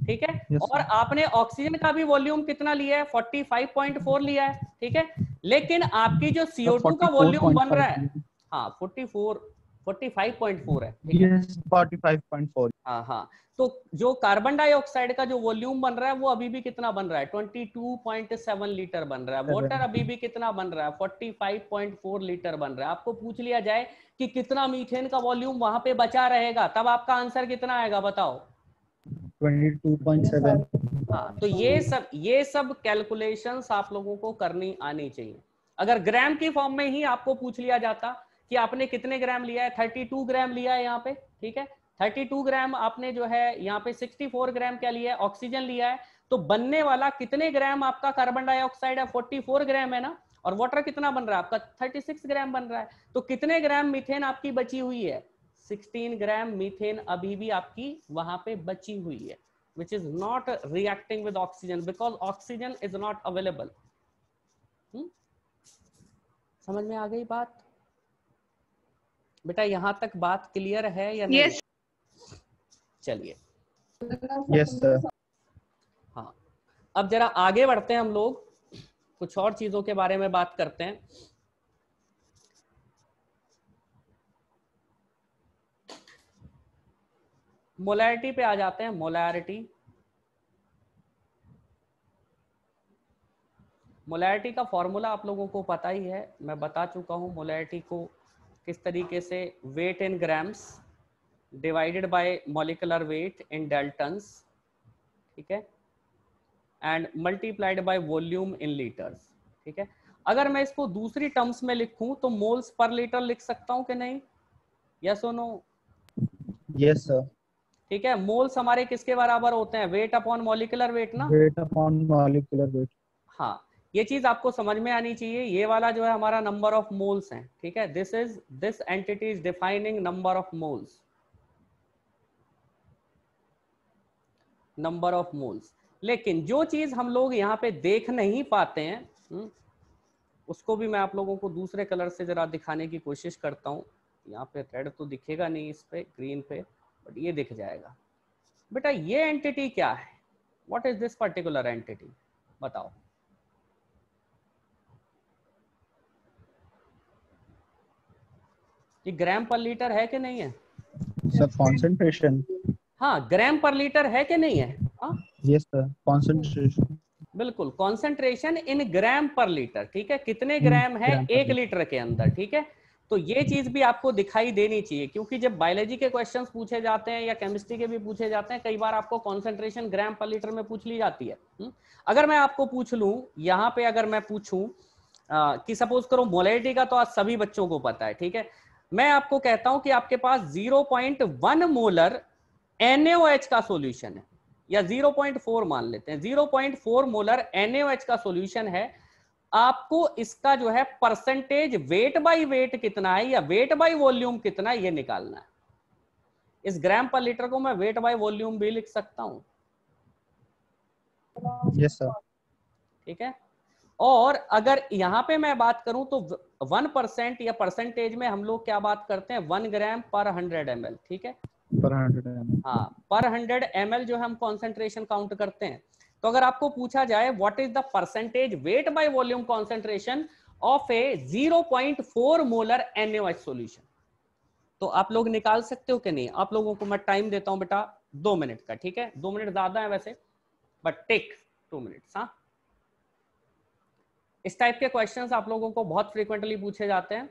Speaker 1: ठीक है,
Speaker 3: यस
Speaker 1: और
Speaker 3: सर।
Speaker 1: आपने ऑक्सीजन का भी वॉल्यूम कितना लिया है? 45.4 लिया है। ठीक है, लेकिन आपकी जो
Speaker 3: सर
Speaker 1: CO2 का वॉल्यूम बन रहा
Speaker 3: 44.5
Speaker 1: है,
Speaker 3: लिया।
Speaker 1: हाँ 45.4 है। ठीक है,
Speaker 3: यस 45.4।
Speaker 1: हाँ हाँ। तो जो कार्बन डाइऑक्साइड का जो वॉल्यूम बन रहा है वो अभी भी कितना बन रहा है? 22.7 लीटर बन रहा है। वाटर
Speaker 3: 7।
Speaker 1: अभी भी कितना बन रहा है? 45.4 लीटर बन रहा है। आपको पूछ लिया जाए कि कितना मीथेन का वॉल्यूम वहां पे बचा रहेगा, तब आपका आंसर कितना आएगा बताओ?
Speaker 3: 22.7।
Speaker 1: हाँ, तो ये सब कैलकुलेशंस आप लोगों को करनी आनी चाहिए। अगर ग्राम की फॉर्म में ही आपको पूछ लिया जाता कि आपने कितने ग्राम लिया है, 32 ग्राम लिया है यहाँ पे। ठीक है, 32 ग्राम आपने जो है यहाँ पे 64 ग्राम क्या लिया है? ऑक्सीजन लिया है। तो बनने वाला कितने ग्राम आपका कार्बन डाइऑक्साइड है? 44 ग्राम है ना। और वाटर कितना बन रहा है आपका? 36 ग्राम बन रहा है। तो कितने ग्राम मीथेन आपकी बची हुई है? 16 ग्राम मीथेन अभी भी आपकी वहां पे बची हुई है, which is not reacting with oxygen because oxygen is not available. समझ में आ गई बात बेटा? यहां तक बात क्लियर है या नहीं?
Speaker 2: यस
Speaker 1: चलिए,
Speaker 3: यस सर।
Speaker 1: हाँ, अब जरा आगे बढ़ते हैं हम लोग, कुछ और चीजों के बारे में बात करते हैं। मोलैरिटी पे आ जाते हैं। मोलैरिटी का फॉर्मूला आप लोगों को पता ही है, मैं बता चुका हूं मोलैरिटी को किस तरीके से। Weight in grams divided by molecular weight in daltons. ठीक है, and multiplied by volume in litres. ठीक है, अगर मैं इसको दूसरी टर्म्स में लिखूं तो मोल्स पर लीटर लिख सकता हूं कि नहीं? यस और नो?
Speaker 3: Yes sir.
Speaker 1: ठीक है, मोल्स हमारे किसके बराबर होते हैं? वेट अपॉन मॉलिक्यूलर वेट ना।
Speaker 3: Weight upon molecular weight.
Speaker 1: हाँ, ये चीज आपको समझ में आनी चाहिए। ये वाला जो है हमारा नंबर ऑफ मोल्स है। ठीक है, this entity is defining number of moles, number of moles. लेकिन जो चीज हम लोग यहाँ पे देख नहीं पाते हैं, उसको भी मैं आप लोगों को दूसरे कलर से जरा दिखाने की कोशिश करता हूँ। यहाँ पे रेड तो दिखेगा नहीं, इस पे ग्रीन पे, बट ये दिख जाएगा। बेटा ये एंटिटी क्या है? What is this particular entity? बताओ। ये ग्राम पर लीटर है कि नहीं है?
Speaker 3: Sir concentration.
Speaker 1: हाँ, ग्राम पर लीटर है कि नहीं है? हाँ
Speaker 3: यस सर, कॉन्सेंट्रेशन।
Speaker 1: बिल्कुल, कॉन्सेंट्रेशन इन ग्राम पर लीटर। ठीक है, कितने ग्राम है
Speaker 3: ग्राम पर
Speaker 1: 1 लीटर के अंदर? ठीक है, तो ये चीज भी आपको दिखाई देनी चाहिए, क्योंकि जब बायोलॉजी के क्वेश्चंस पूछे जाते हैं या केमिस्ट्री के भी पूछे जाते हैं, कई बार आपको कॉन्सेंट्रेशन ग्राम पर लीटर में पूछ ली जाती है। अगर मैं आपको पूछ लूं यहाँ पे, अगर मैं पूछूं कि सपोज करो मोलैरिटी का, तो आज सभी बच्चों को पता है। ठीक है, मैं आपको कहता हूं कि आपके पास 0.1 मोलर NaOH का सॉल्यूशन है, या 0.4 मान लेते हैं, 0.4 मोलर NaOH का सॉल्यूशन है। आपको इसका जो है परसेंटेज वेट बाय वेट कितना है या वेट बाय वॉल्यूम कितना है, ये निकालना है। इस ग्राम पर लीटर को मैं वेट बाय वॉल्यूम भी लिख सकता हूं।
Speaker 3: Yes sir.
Speaker 1: ठीक है, और अगर यहां पे मैं बात करूं तो 1% या परसेंटेज में हम लोग क्या बात करते हैं? 1 ग्राम पर 100 ml। ठीक है,
Speaker 3: पर 100 ml।
Speaker 1: हाँ, पर 100 ml जो हम कॉन्सेंट्रेशन काउंट करते हैं। तो अगर आपको पूछा जाए what is the percentage weight by volume concentration of A 0.4 molar NaOH solution, तो आप लोग निकाल सकते हो कि नहीं? आप लोगों को मैं टाइम देता हूं बेटा 2 मिनट का। ठीक है, 2 मिनट ज्यादा है वैसे, बट टेक 2 मिनट्स। हाँ, इस टाइप के क्वेश्चंस आप लोगों को बहुत फ्रीक्वेंटली पूछे जाते हैं,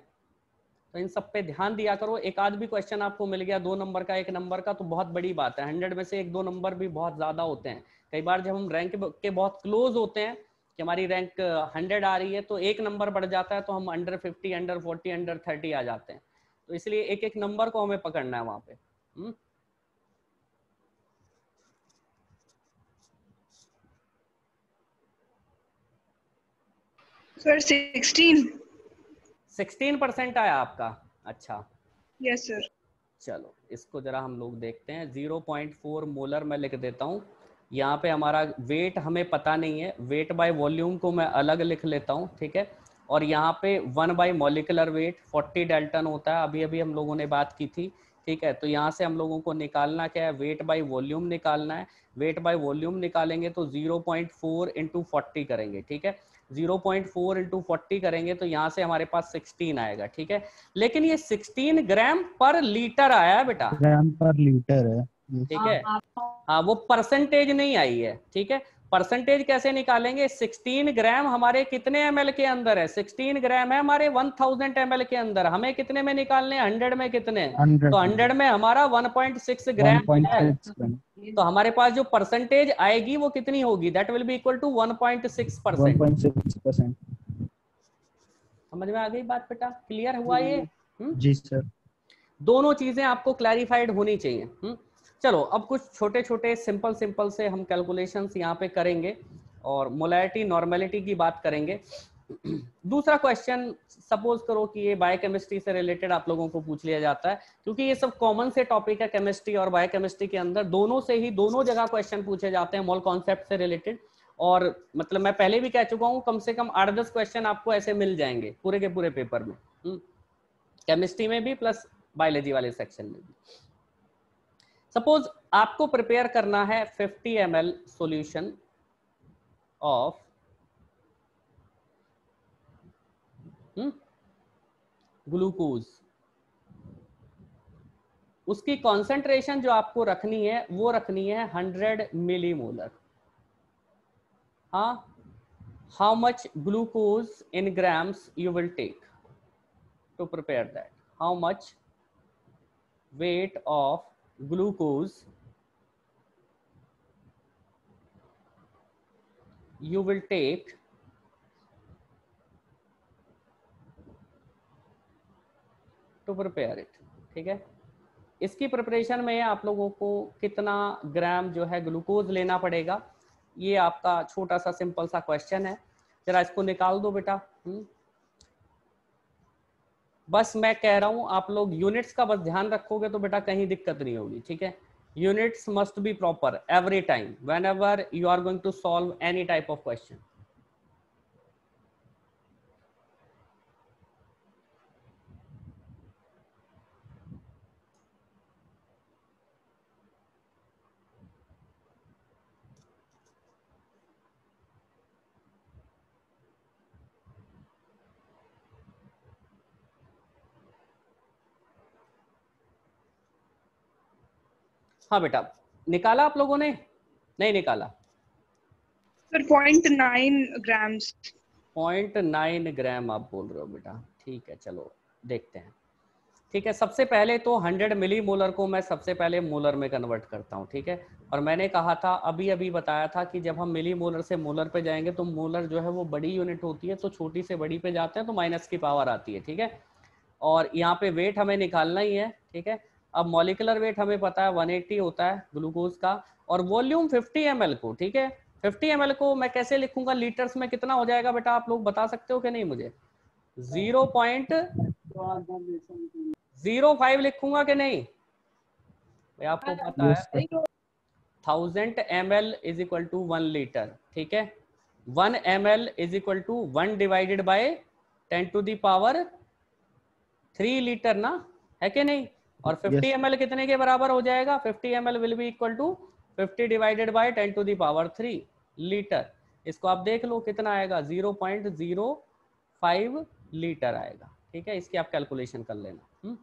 Speaker 1: तो इन सब पे ध्यान दिया करो। एक आध भी क्वेश्चन आपको मिल गया 2 नंबर का, 1 नंबर का, तो बहुत बड़ी बात है। 100 में से 1-2 नंबर भी बहुत ज्यादा होते हैं। कई बार जब हम रैंक के बहुत क्लोज होते हैं कि हमारी रैंक 100 आ रही है, तो 1 नंबर बढ़ जाता है, तो हम अंडर 50, अंडर 40, अंडर 30 आ जाते हैं। तो इसलिए एक एक नंबर को हमें पकड़ना है वहां पे।
Speaker 2: सर
Speaker 1: 16% आया आपका? अच्छा,
Speaker 2: यस सर।
Speaker 1: चलो इसको जरा हम लोग देखते हैं। 0.4 मोलर मैं लिख देता हूँ। यहाँ पे हमारा वेट हमें पता नहीं है, वेट बाय वॉल्यूम को मैं अलग लिख लेता हूँ। ठीक है, और यहाँ पे 1 बाय मॉलिकुलर वेट 40 डाल्टन होता है, अभी अभी हम लोगों ने बात की थी। ठीक है, तो यहाँ से हम लोगों को निकालना क्या है? वेट बाय वॉल्यूम निकालना है। वेट बाय वॉल्यूम निकालेंगे तो 0.4 इंटू 40 करेंगे। ठीक है, 0.4 इंटू 40 करेंगे तो यहाँ से हमारे पास 16 आएगा। ठीक है, लेकिन ये 16 ग्राम पर लीटर आया है बेटा।
Speaker 3: ग्राम पर लीटर है।
Speaker 1: ठीक है, हाँ, वो परसेंटेज नहीं आई है। ठीक है, परसेंटेज कैसे निकालेंगे? 16 ग्राम हमारे कितने ml के अंदर है? 16 ग्राम है हमारे 1000 ml के अंदर। हमें कितने में निकालने? 100 में कितने?
Speaker 3: 100
Speaker 1: तो 100 में हमारा 1.6 ग्राम है।
Speaker 3: 1.6
Speaker 1: तो हमारे पास जो परसेंटेज आएगी वो कितनी होगी? That will be equal to 1.6%।
Speaker 3: 1.6%।
Speaker 1: समझ में आ गई बात बेटा? क्लियर हुआ ये?
Speaker 3: जी सर।
Speaker 1: दोनों चीजें आपको क्लैरिफाइड होनी चाहिए। चलो अब कुछ छोटे छोटे सिंपल सिंपल से हम कैलकुलेशंस यहाँ पे करेंगे और मोलैरिटी नॉर्मेलिटी की बात करेंगे। दूसरा क्वेश्चन, सपोज करो कि ये बायोकेमिस्ट्री से रिलेटेड आप लोगों को पूछ लिया जाता है, क्योंकि ये सब कॉमन से टॉपिक है केमिस्ट्री और बायोकेमिस्ट्री के अंदर, दोनों से ही दोनों जगह क्वेश्चन पूछे जाते हैं मोल कॉन्सेप्ट से रिलेटेड। और मतलब मैं पहले भी कह चुका हूँ, कम से कम 8-10 क्वेश्चन आपको ऐसे मिल जाएंगे पूरे के पूरे पेपर में, केमिस्ट्री में भी प्लस बायोलॉजी वाले सेक्शन में भी। सपोज आपको प्रिपेयर करना है 50 ml सॉल्यूशन ऑफ ग्लूकोज। उसकी कॉन्सेंट्रेशन जो आपको रखनी है वो रखनी है 100 मिलीमोलर। हाँ, how much glucose in grams you will take to prepare that? How much weight of glucose you will take to prepare it. ठीक है, इसकी प्रिपरेशन में आप लोगों को कितना ग्राम जो है ग्लूकोज लेना पड़ेगा, ये आपका छोटा सा सिंपल सा क्वेश्चन है। जरा इसको निकाल दो बेटा। बस मैं कह रहा हूं आप लोग यूनिट्स का बस ध्यान रखोगे तो बेटा कहीं दिक्कत नहीं होगी। ठीक है, units must be proper every time whenever you are going to solve any type of question. हाँ बेटा, निकाला आप लोगों ने? नहीं निकाला?
Speaker 2: Sir 0.9 grams.
Speaker 1: 0.9 ग्राम आप बोल रहे हो बेटा? ठीक है, चलो देखते हैं। ठीक है, सबसे पहले तो 100 मिली मोलर को मैं सबसे पहले मोलर में कन्वर्ट करता हूँ। ठीक है, और मैंने कहा था अभी बताया था कि जब हम मिली मोलर से मोलर पे जाएंगे तो मोलर जो है वो बड़ी यूनिट होती है, तो छोटी से बड़ी पे जाते हैं तो माइनस की पावर आती है। ठीक है, और यहाँ पे वेट हमें निकालना ही है। ठीक है, अब मॉलिकुलर वेट हमें पता है 180 होता है ग्लूकोज का, और वॉल्यूम 50 ml को। ठीक है, 50 ml को मैं कैसे लिखूंगा लीटर्स में, कितना हो जाएगा बेटा आप लोग बता सकते हो कि नहीं मुझे? 0.05 लिखूंगा कि नहीं भाई? आपको पता है 1000 ml is equal to 1 litre. ठीक है, 1 ml is equal to 1 divided by 10 to the power 3 litre ना, है कि नहीं? और 50 ml कितने के बराबर हो जाएगा? 50 ml will be equal to 50 divided by 10 to the power 3 litre. इसको आप देख लो कितना आएगा, 0.05 लीटर आएगा। ठीक है, इसकी आप कैलकुलेशन कर लेना।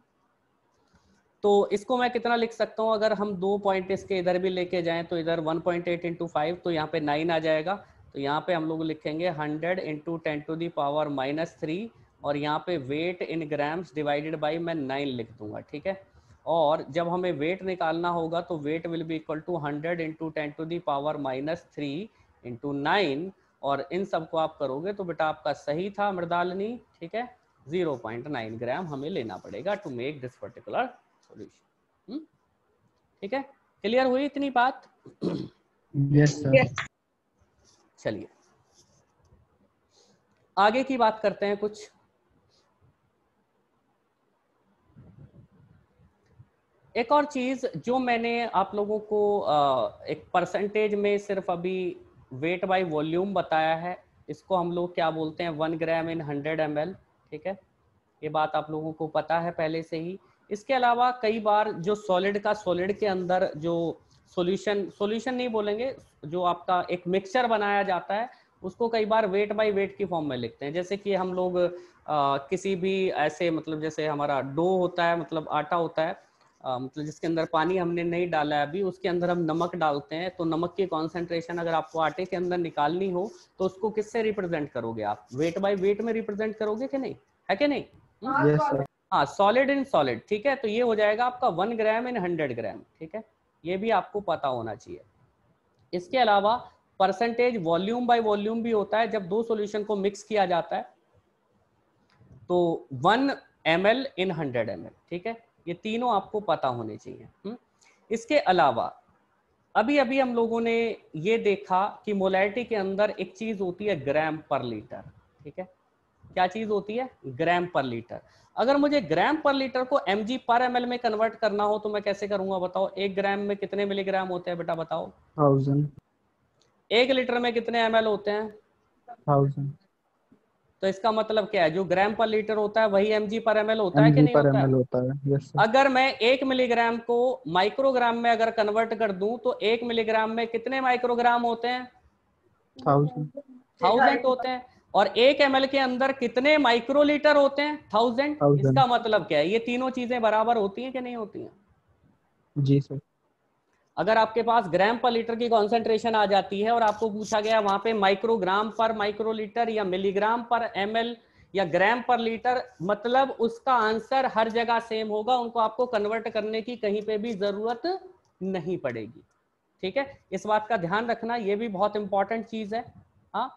Speaker 1: तो इसको मैं कितना लिख सकता हूँ? अगर हम 2 पॉइंट इसके इधर भी लेके जाएं तो इधर 1.8 इंटू 5, तो यहाँ पे 9 आ जाएगा। तो यहाँ पे हम लोग लिखेंगे 100 इंटू 10 टू दी पावर -3, और यहाँ पे weight in grams divided by मैं 9 लिख दूंगा। ठीक है, और जब हमें वेट निकालना होगा तो weight will be equal to 100 into 10 to the power -3 into 9, और इन सबको आप करोगे तो बेटा आपका सही था मृदालिनी। ठीक है, 0.9 ग्राम हमें लेना पड़ेगा to make this particular solution. ठीक है, क्लियर हुई इतनी बात?
Speaker 3: Yes sir.
Speaker 1: चलिए आगे की बात करते हैं कुछ। एक और चीज जो मैंने आप लोगों को एक परसेंटेज में सिर्फ अभी वेट बाय वॉल्यूम बताया है, इसको हम लोग क्या बोलते हैं? 1 ग्राम इन 100 ml। ठीक है, ये बात आप लोगों को पता है पहले से ही। इसके अलावा कई बार जो सॉलिड के अंदर जो सॉल्यूशन नहीं बोलेंगे, जो आपका एक मिक्सचर बनाया जाता है उसको कई बार वेट बाय वेट की फॉर्म में लिखते हैं। जैसे कि हम लोग किसी भी ऐसे मतलब जैसे हमारा डो होता है, मतलब आटा होता है, मतलब जिसके अंदर पानी हमने नहीं डाला है अभी, उसके अंदर हम नमक डालते हैं, तो नमक की कॉन्सेंट्रेशन अगर आपको आटे के अंदर निकालनी हो तो उसको किससे रिप्रेजेंट करोगे आप? वेट बाय वेट में रिप्रेजेंट करोगे कि नहीं, है कि नहीं?
Speaker 3: Yes sir.
Speaker 1: हाँ, सॉलिड इन सॉलिड। ठीक है, तो ये हो जाएगा आपका 1 ग्राम इन 100 ग्राम। ठीक है, ये भी आपको पता होना चाहिए। इसके अलावा परसेंटेज वॉल्यूम बाय वॉल्यूम भी होता है। जब दो सॉल्यूशन को मिक्स किया जाता है तो 1 ml इन 100 ml। ठीक है, ये तीनों आपको पता होने चाहिए। इसके अलावा अभी हम लोगों ने ये देखा कि मोलैरिटी के अंदर एक चीज होती है ग्राम पर लीटर। ठीक है, क्या चीज होती है? ग्राम पर लीटर। अगर मुझे ग्राम पर लीटर को mg पर ml में कन्वर्ट करना हो तो मैं कैसे करूंगा बताओ? 1 ग्राम में कितने मिलीग्राम होते हैं बेटा बताओ?
Speaker 3: 1000।
Speaker 1: 1 लीटर में कितने ml होते हैं?
Speaker 3: 1000।
Speaker 1: तो इसका मतलब क्या है? जो ग्राम पर लीटर होता है वही mg पर ml होता है कि
Speaker 3: mg
Speaker 1: नहीं
Speaker 3: पर
Speaker 1: होता है?
Speaker 3: ml होता है। Yes sir.
Speaker 1: अगर मैं 1 मिलीग्राम को माइक्रोग्राम में अगर कन्वर्ट कर दूं तो 1 मिलीग्राम में कितने माइक्रोग्राम होते हैं? 1000 होते हैं। और 1 ml के अंदर कितने माइक्रोलीटर होते हैं? 1000। इसका मतलब क्या है? ये तीनों चीजें बराबर होती हैं कि नहीं होती हैं?
Speaker 3: जी सर।
Speaker 1: अगर आपके पास ग्राम पर लीटर की कॉन्सेंट्रेशन आ जाती है और आपको पूछा गया वहां पे माइक्रोग्राम पर माइक्रोलीटर या मिलीग्राम पर ml या ग्राम पर लीटर, मतलब उसका आंसर हर जगह सेम होगा, उनको आपको कन्वर्ट करने की कहीं पे भी जरूरत नहीं पड़ेगी। ठीक है, इस बात का ध्यान रखना, ये भी बहुत इंपॉर्टेंट चीज है। हाँ,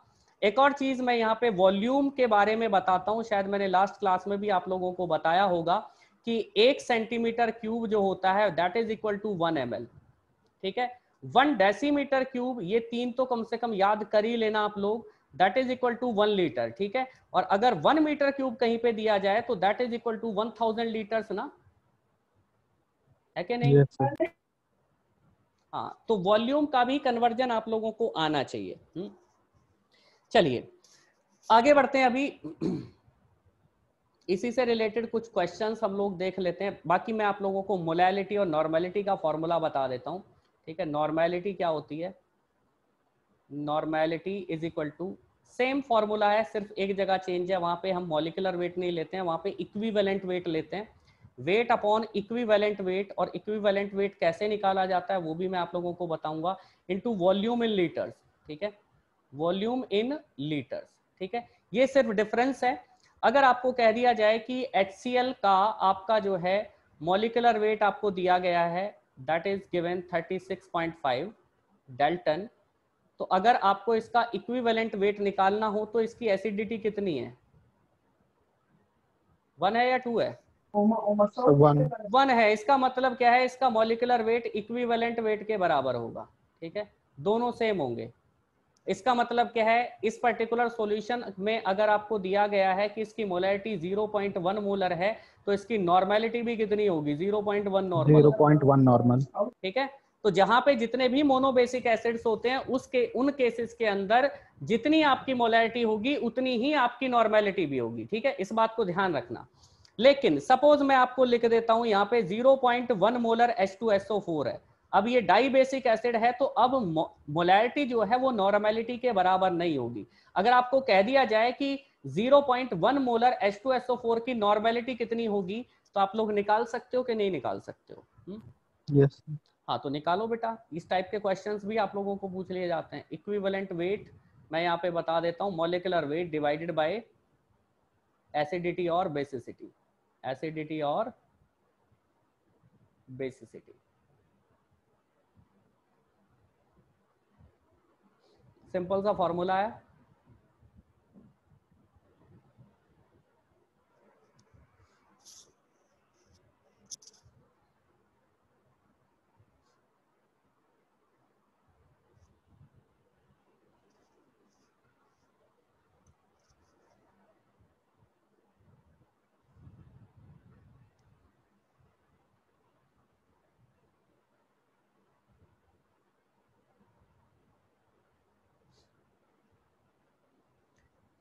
Speaker 1: एक और चीज मैं यहाँ पे वॉल्यूम के बारे में बताता हूँ, शायद मैंने लास्ट क्लास में भी आप लोगों को बताया होगा कि 1 सेंटीमीटर क्यूब जो होता है that is equal to 1 ml, ठीक है। 1 डेसीमीटर क्यूब, ये 3 तो कम से कम याद कर ही लेना आप लोग, that is equal to 1 litre, ठीक है। और अगर 1 मीटर क्यूब कहीं पे दिया जाए तो that is equal to 1000 litres ना, है कि नहीं?
Speaker 3: Yes, sir.
Speaker 1: हाँ, तो वॉल्यूम का भी कन्वर्जन आप लोगों को आना चाहिए। चलिए आगे बढ़ते हैं। अभी इसी से रिलेटेड कुछ क्वेश्चंस हम लोग देख लेते हैं। बाकी मैं आप लोगों को मोलैलिटी और नॉर्मेलिटी का फॉर्मूला बता देता हूं, ठीक है। नॉर्मेलिटी क्या होती है? Normality is equal to, same formula है, सिर्फ एक जगह चेंज है, वहां पे हम मॉलिक्यूलर वेट नहीं लेते हैं, वहां पे इक्विवेलेंट वेट लेते हैं। वेट अपॉन इक्विवेलेंट वेट, और इक्विवेलेंट वेट कैसे निकाला जाता है वो भी मैं आप लोगों को बताऊंगा, इनटू वॉल्यूम इन लीटर्स, ठीक है। वॉल्यूम इन लीटर्स, ठीक है। ये सिर्फ डिफरेंस है। अगर आपको कह दिया जाए कि HCl का आपका जो है मॉलिक्यूलर वेट आपको दिया गया है दैट इज गिवन 36.5 डाल्टन, तो अगर आपको इसका इक्विवेलेंट वेट निकालना हो तो इसकी एसिडिटी कितनी है? 1 है या 2 है?
Speaker 3: So 1.
Speaker 1: 1 है। इसका मतलब क्या है? इसका मॉलिक्यूलर वेट इक्विवेलेंट वेट के बराबर होगा, ठीक है, दोनों सेम होंगे। इसका मतलब क्या है? इस पर्टिकुलर सॉल्यूशन में अगर आपको दिया गया है कि इसकी मोलैरिटी 0.1 मोलर है तो इसकी नॉर्मेलिटी भी कितनी होगी? 0.1 नॉर्मल,
Speaker 3: 0.1 नॉर्मल.
Speaker 1: ठीक है। तो जहां पे जितने भी मोनोबेसिक एसिड्स होते हैं उसके उन केसेस के अंदर जितनी आपकी मोलैरिटी होगी उतनी ही आपकी नॉर्मेलिटी भी होगी, ठीक है। इस बात को ध्यान रखना। लेकिन सपोज मैं आपको लिख देता हूं यहाँ पे 0.1 मोलर H2SO4 है। अब ये डाई बेसिक एसिड है तो अब मोलैरिटी जो है वो नॉर्मेलिटी के बराबर नहीं होगी। अगर आपको कह दिया जाए कि 0.1 मोलर H2SO4 की नॉर्मेलिटी कितनी होगी तो आप लोग निकाल सकते हो कि नहीं निकाल सकते हो?
Speaker 3: Yes.
Speaker 1: हाँ, तो निकालो बेटा। इस टाइप के क्वेश्चंस भी आप लोगों को पूछ लिए जाते हैं। इक्विवेलेंट वेट मैं यहाँ पे बता देता हूँ, molecular weight divided by acidity और बेसिसिटी, एसिडिटी और बेसिसिटी। सिंपल सा फॉर्मूला है।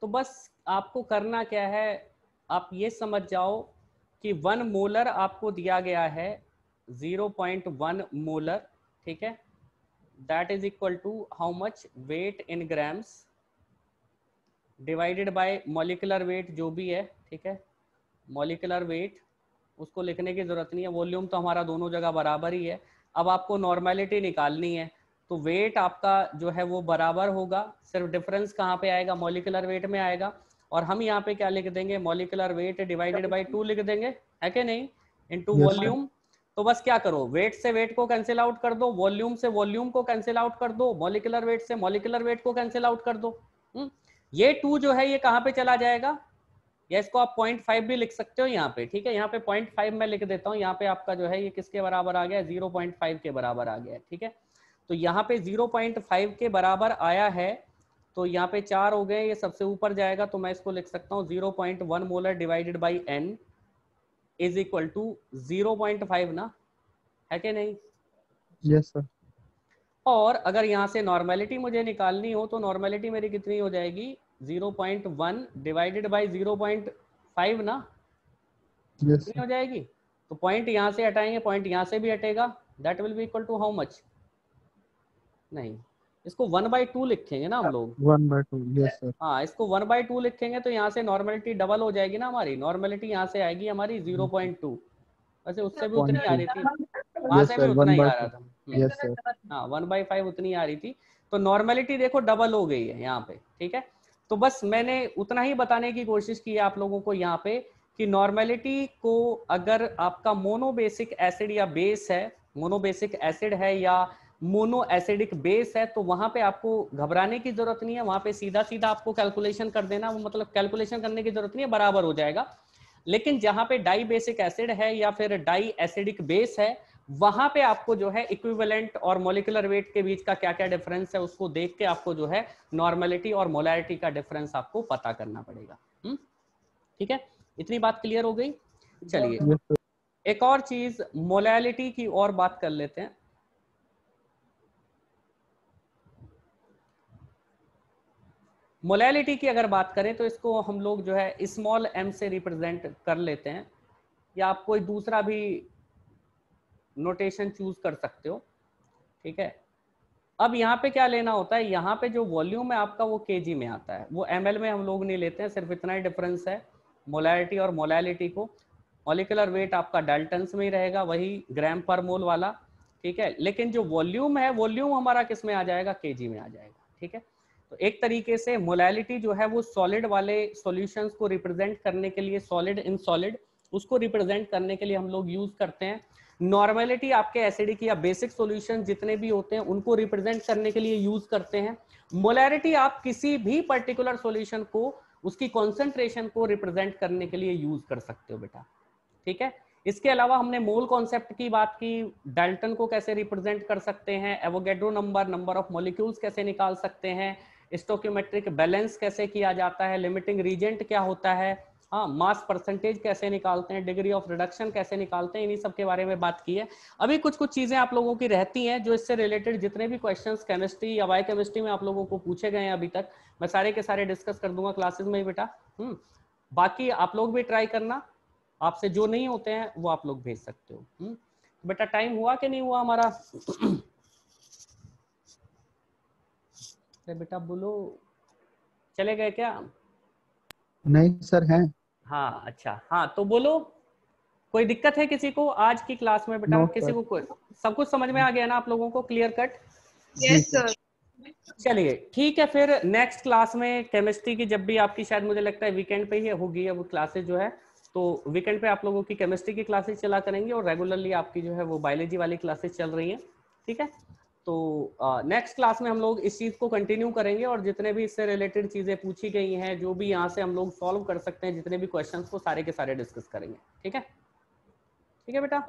Speaker 1: तो बस आपको करना क्या है, आप ये समझ जाओ कि 1 मोलर आपको दिया गया है 0.1 मोलर, ठीक है। That is equal to how much? Weight in grams divided by molecular weight जो भी है, ठीक है। मॉलिक्यूलर वेट उसको लिखने की जरूरत नहीं है, वॉल्यूम तो हमारा दोनों जगह बराबर ही है। अब आपको नॉर्मेलिटी निकालनी है तो वेट आपका जो है वो बराबर होगा, सिर्फ डिफरेंस कहाँ पे आएगा? मॉलिक्यूलर वेट में आएगा। और हम यहाँ पे क्या लिख देंगे? मॉलिक्यूलर वेट डिवाइडेड बाय 2 लिख देंगे, है कि नहीं, इनटू
Speaker 3: Yes,
Speaker 1: वॉल्यूम। तो बस क्या करो, वेट से वेट को कैंसिल आउट कर दो, वॉल्यूम से वॉल्यूम को कैंसिल आउट कर दो, मॉलिक्यूलर वेट से मॉलिक्यूलर वेट को कैंसिल आउट कर दो। ये 2 जो है ये कहाँ पे चला जाएगा? या इसको आप 0.5 भी लिख सकते हो यहाँ पे, ठीक है। यहाँ पे 0.5 मैं लिख देता हूँ, यहाँ पे आपका जो है ये किसके बराबर आ गया? 0.5 के बराबर आ गया, ठीक है। तो यहाँ पे 0.5 के बराबर आया है तो यहाँ पे 4 हो गए, ये सबसे ऊपर जाएगा तो मैं इसको लिख सकता हूँ 0.1 molar divided by n is equal to 0.5 ना, है कि नहीं?
Speaker 3: Yes, sir.
Speaker 1: और अगर यहाँ से नॉर्मेलिटी मुझे निकालनी हो तो नॉर्मेलिटी मेरी कितनी हो जाएगी? 0.1 डिवाइडेड बाई 0.5 ना,
Speaker 3: Yes,
Speaker 1: कितनी
Speaker 3: sir.
Speaker 1: हो जाएगी? तो पॉइंट यहाँ से हटाएंगे, पॉइंट यहाँ से भी हटेगा, that will be equal to how much? नहीं, इसको 1/2 लिखेंगे ना हम लोग।
Speaker 3: 1/2. Yes, sir.
Speaker 1: हाँ, इसको 1/2 लिखेंगे तो यहाँ से नॉर्मेलिटी डबल हो जाएगी ना हमारी। नॉर्मेलिटी यहाँ से आएगी हमारी 0.2, वैसे उससे भी उतनी आ रही थी, वहां
Speaker 3: Yes,
Speaker 1: से
Speaker 3: sir.
Speaker 1: भी उतना ही आ
Speaker 3: 1/2.
Speaker 1: रहा था।
Speaker 3: Yes, sir.
Speaker 1: हाँ, 1/5 उतनी आ रही थी। तो नॉर्मेलिटी देखो डबल हो गई है यहाँ पे, ठीक है। तो बस मैंने उतना ही बताने की कोशिश की है आप लोगों को यहाँ पे कि नॉर्मेलिटी को अगर आपका मोनोबेसिक एसिड या बेस है, मोनोबेसिक एसिड है या मोनो एसिडिक बेस है, तो वहां पे आपको घबराने की जरूरत नहीं है, वहां पे सीधा सीधा आपको कैलकुलेशन कर देना, वो मतलब कैलकुलेशन करने की जरूरत नहीं है, बराबर हो जाएगा। लेकिन जहां पे डाई बेसिक एसिड है या फिर डाई एसिडिक बेस है, वहां पे आपको जो है इक्विवेलेंट और मॉलिक्यूलर वेट के बीच का क्या क्या डिफरेंस है उसको देख के आपको जो है नॉर्मेलिटी और मोलैरिटी का डिफरेंस आपको पता करना पड़ेगा। ठीक है, इतनी बात क्लियर हो गई। चलिए एक और चीज मोलैलिटी की और बात कर लेते हैं। मोलैलिटी की अगर बात करें तो इसको हम लोग जो है स्मॉल m से रिप्रेजेंट कर लेते हैं, या आप कोई दूसरा भी नोटेशन चूज कर सकते हो। ठीक है, अब यहाँ पे क्या लेना होता है, यहाँ पे जो वॉल्यूम है आपका वो केजी में आता है, वो ml में हम लोग नहीं लेते हैं, सिर्फ इतना ही डिफरेंस है मोलैरिटी और मोलैलिटी को। मॉलिक्यूलर वेट आपका डाल्टन्स में ही रहेगा, वही ग्राम पर मोल वाला। ठीक है, लेकिन जो वॉल्यूम है, वॉल्यूम हमारा किस में आ जाएगा, केजी में आ जाएगा। ठीक है, तो एक तरीके से मोलैलिटी जो है वो सॉलिड वाले सॉल्यूशंस को रिप्रेजेंट करने के लिए, सॉलिड इन सॉलिड, उसको रिप्रेजेंट करने के लिए हम लोग यूज करते हैं। नॉर्मेलिटी आपके एसिडिक या बेसिक सॉल्यूशन जितने भी होते हैं उनको रिप्रेजेंट करने के लिए यूज करते हैं। मोलैरिटी आप किसी भी पर्टिकुलर सॉल्यूशन को, उसकी कॉन्सेंट्रेशन को रिप्रेजेंट करने के लिए यूज कर सकते हो बेटा। ठीक है, इसके अलावा हमने मोल कॉन्सेप्ट की बात की, डाल्टन को कैसे रिप्रेजेंट कर सकते हैं, Avogadro number, number of molecules कैसे निकाल सकते हैं, स्टोकियोमेट्रिक बैलेंस कैसे किया जाता है, लिमिटिंग रीजेंट क्या होता है, हाँ, मास परसेंटेज कैसे निकालते हैं, डिग्री ऑफ रिडक्शन कैसे निकालते हैं, इन्हीं सब के बारे में बात की है। अभी कुछ कुछ चीजें आप लोगों की रहती हैं जो इससे रिलेटेड जितने भी क्वेश्चंस केमिस्ट्री या बायो केमिस्ट्री में आप लोगों को पूछे गए हैं अभी तक, मैं सारे के सारे डिस्कस कर दूंगा क्लासेस में ही बेटा। बाकी आप लोग भी ट्राई करना, आपसे जो नहीं होते हैं वो आप लोग भेज सकते हो। बेटा टाइम हुआ कि नहीं हुआ हमारा? अरे बेटा बोलो, चले गए क्या?
Speaker 3: नहीं सर हैं।
Speaker 1: हाँ अच्छा, हाँ तो बोलो, कोई दिक्कत है किसी को आज की क्लास में बेटा?
Speaker 3: No,
Speaker 1: किसी
Speaker 3: sir.
Speaker 1: को कोई सब कुछ समझ में आ गया ना आप लोगों को, क्लियर कट?
Speaker 2: Yes sir.
Speaker 1: चलिए ठीक है, फिर नेक्स्ट क्लास में केमिस्ट्री की, जब भी आपकी शायद मुझे लगता है वीकेंड पे ही होगी वो क्लासेस जो है, तो वीकेंड पे आप लोगों की केमिस्ट्री की क्लासेस चला करेंगे और रेगुलरली आपकी जो है वो बायोलॉजी वाली क्लासेस चल रही हैं। ठीक है, तो नेक्स्ट क्लास में हम लोग इस चीज को कंटिन्यू करेंगे और जितने भी इससे रिलेटेड चीजें पूछी गई हैं, जो भी यहाँ से हम लोग सॉल्व कर सकते हैं, जितने भी क्वेश्चंस को सारे के सारे डिस्कस करेंगे। ठीक है, ठीक है बेटा,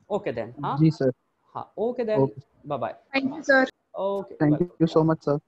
Speaker 1: ओके देन। हाँ
Speaker 3: जी सर।
Speaker 1: हाँ, okay then, bye bye.
Speaker 2: Thank you sir.
Speaker 1: Okay,
Speaker 3: thank you so much sir.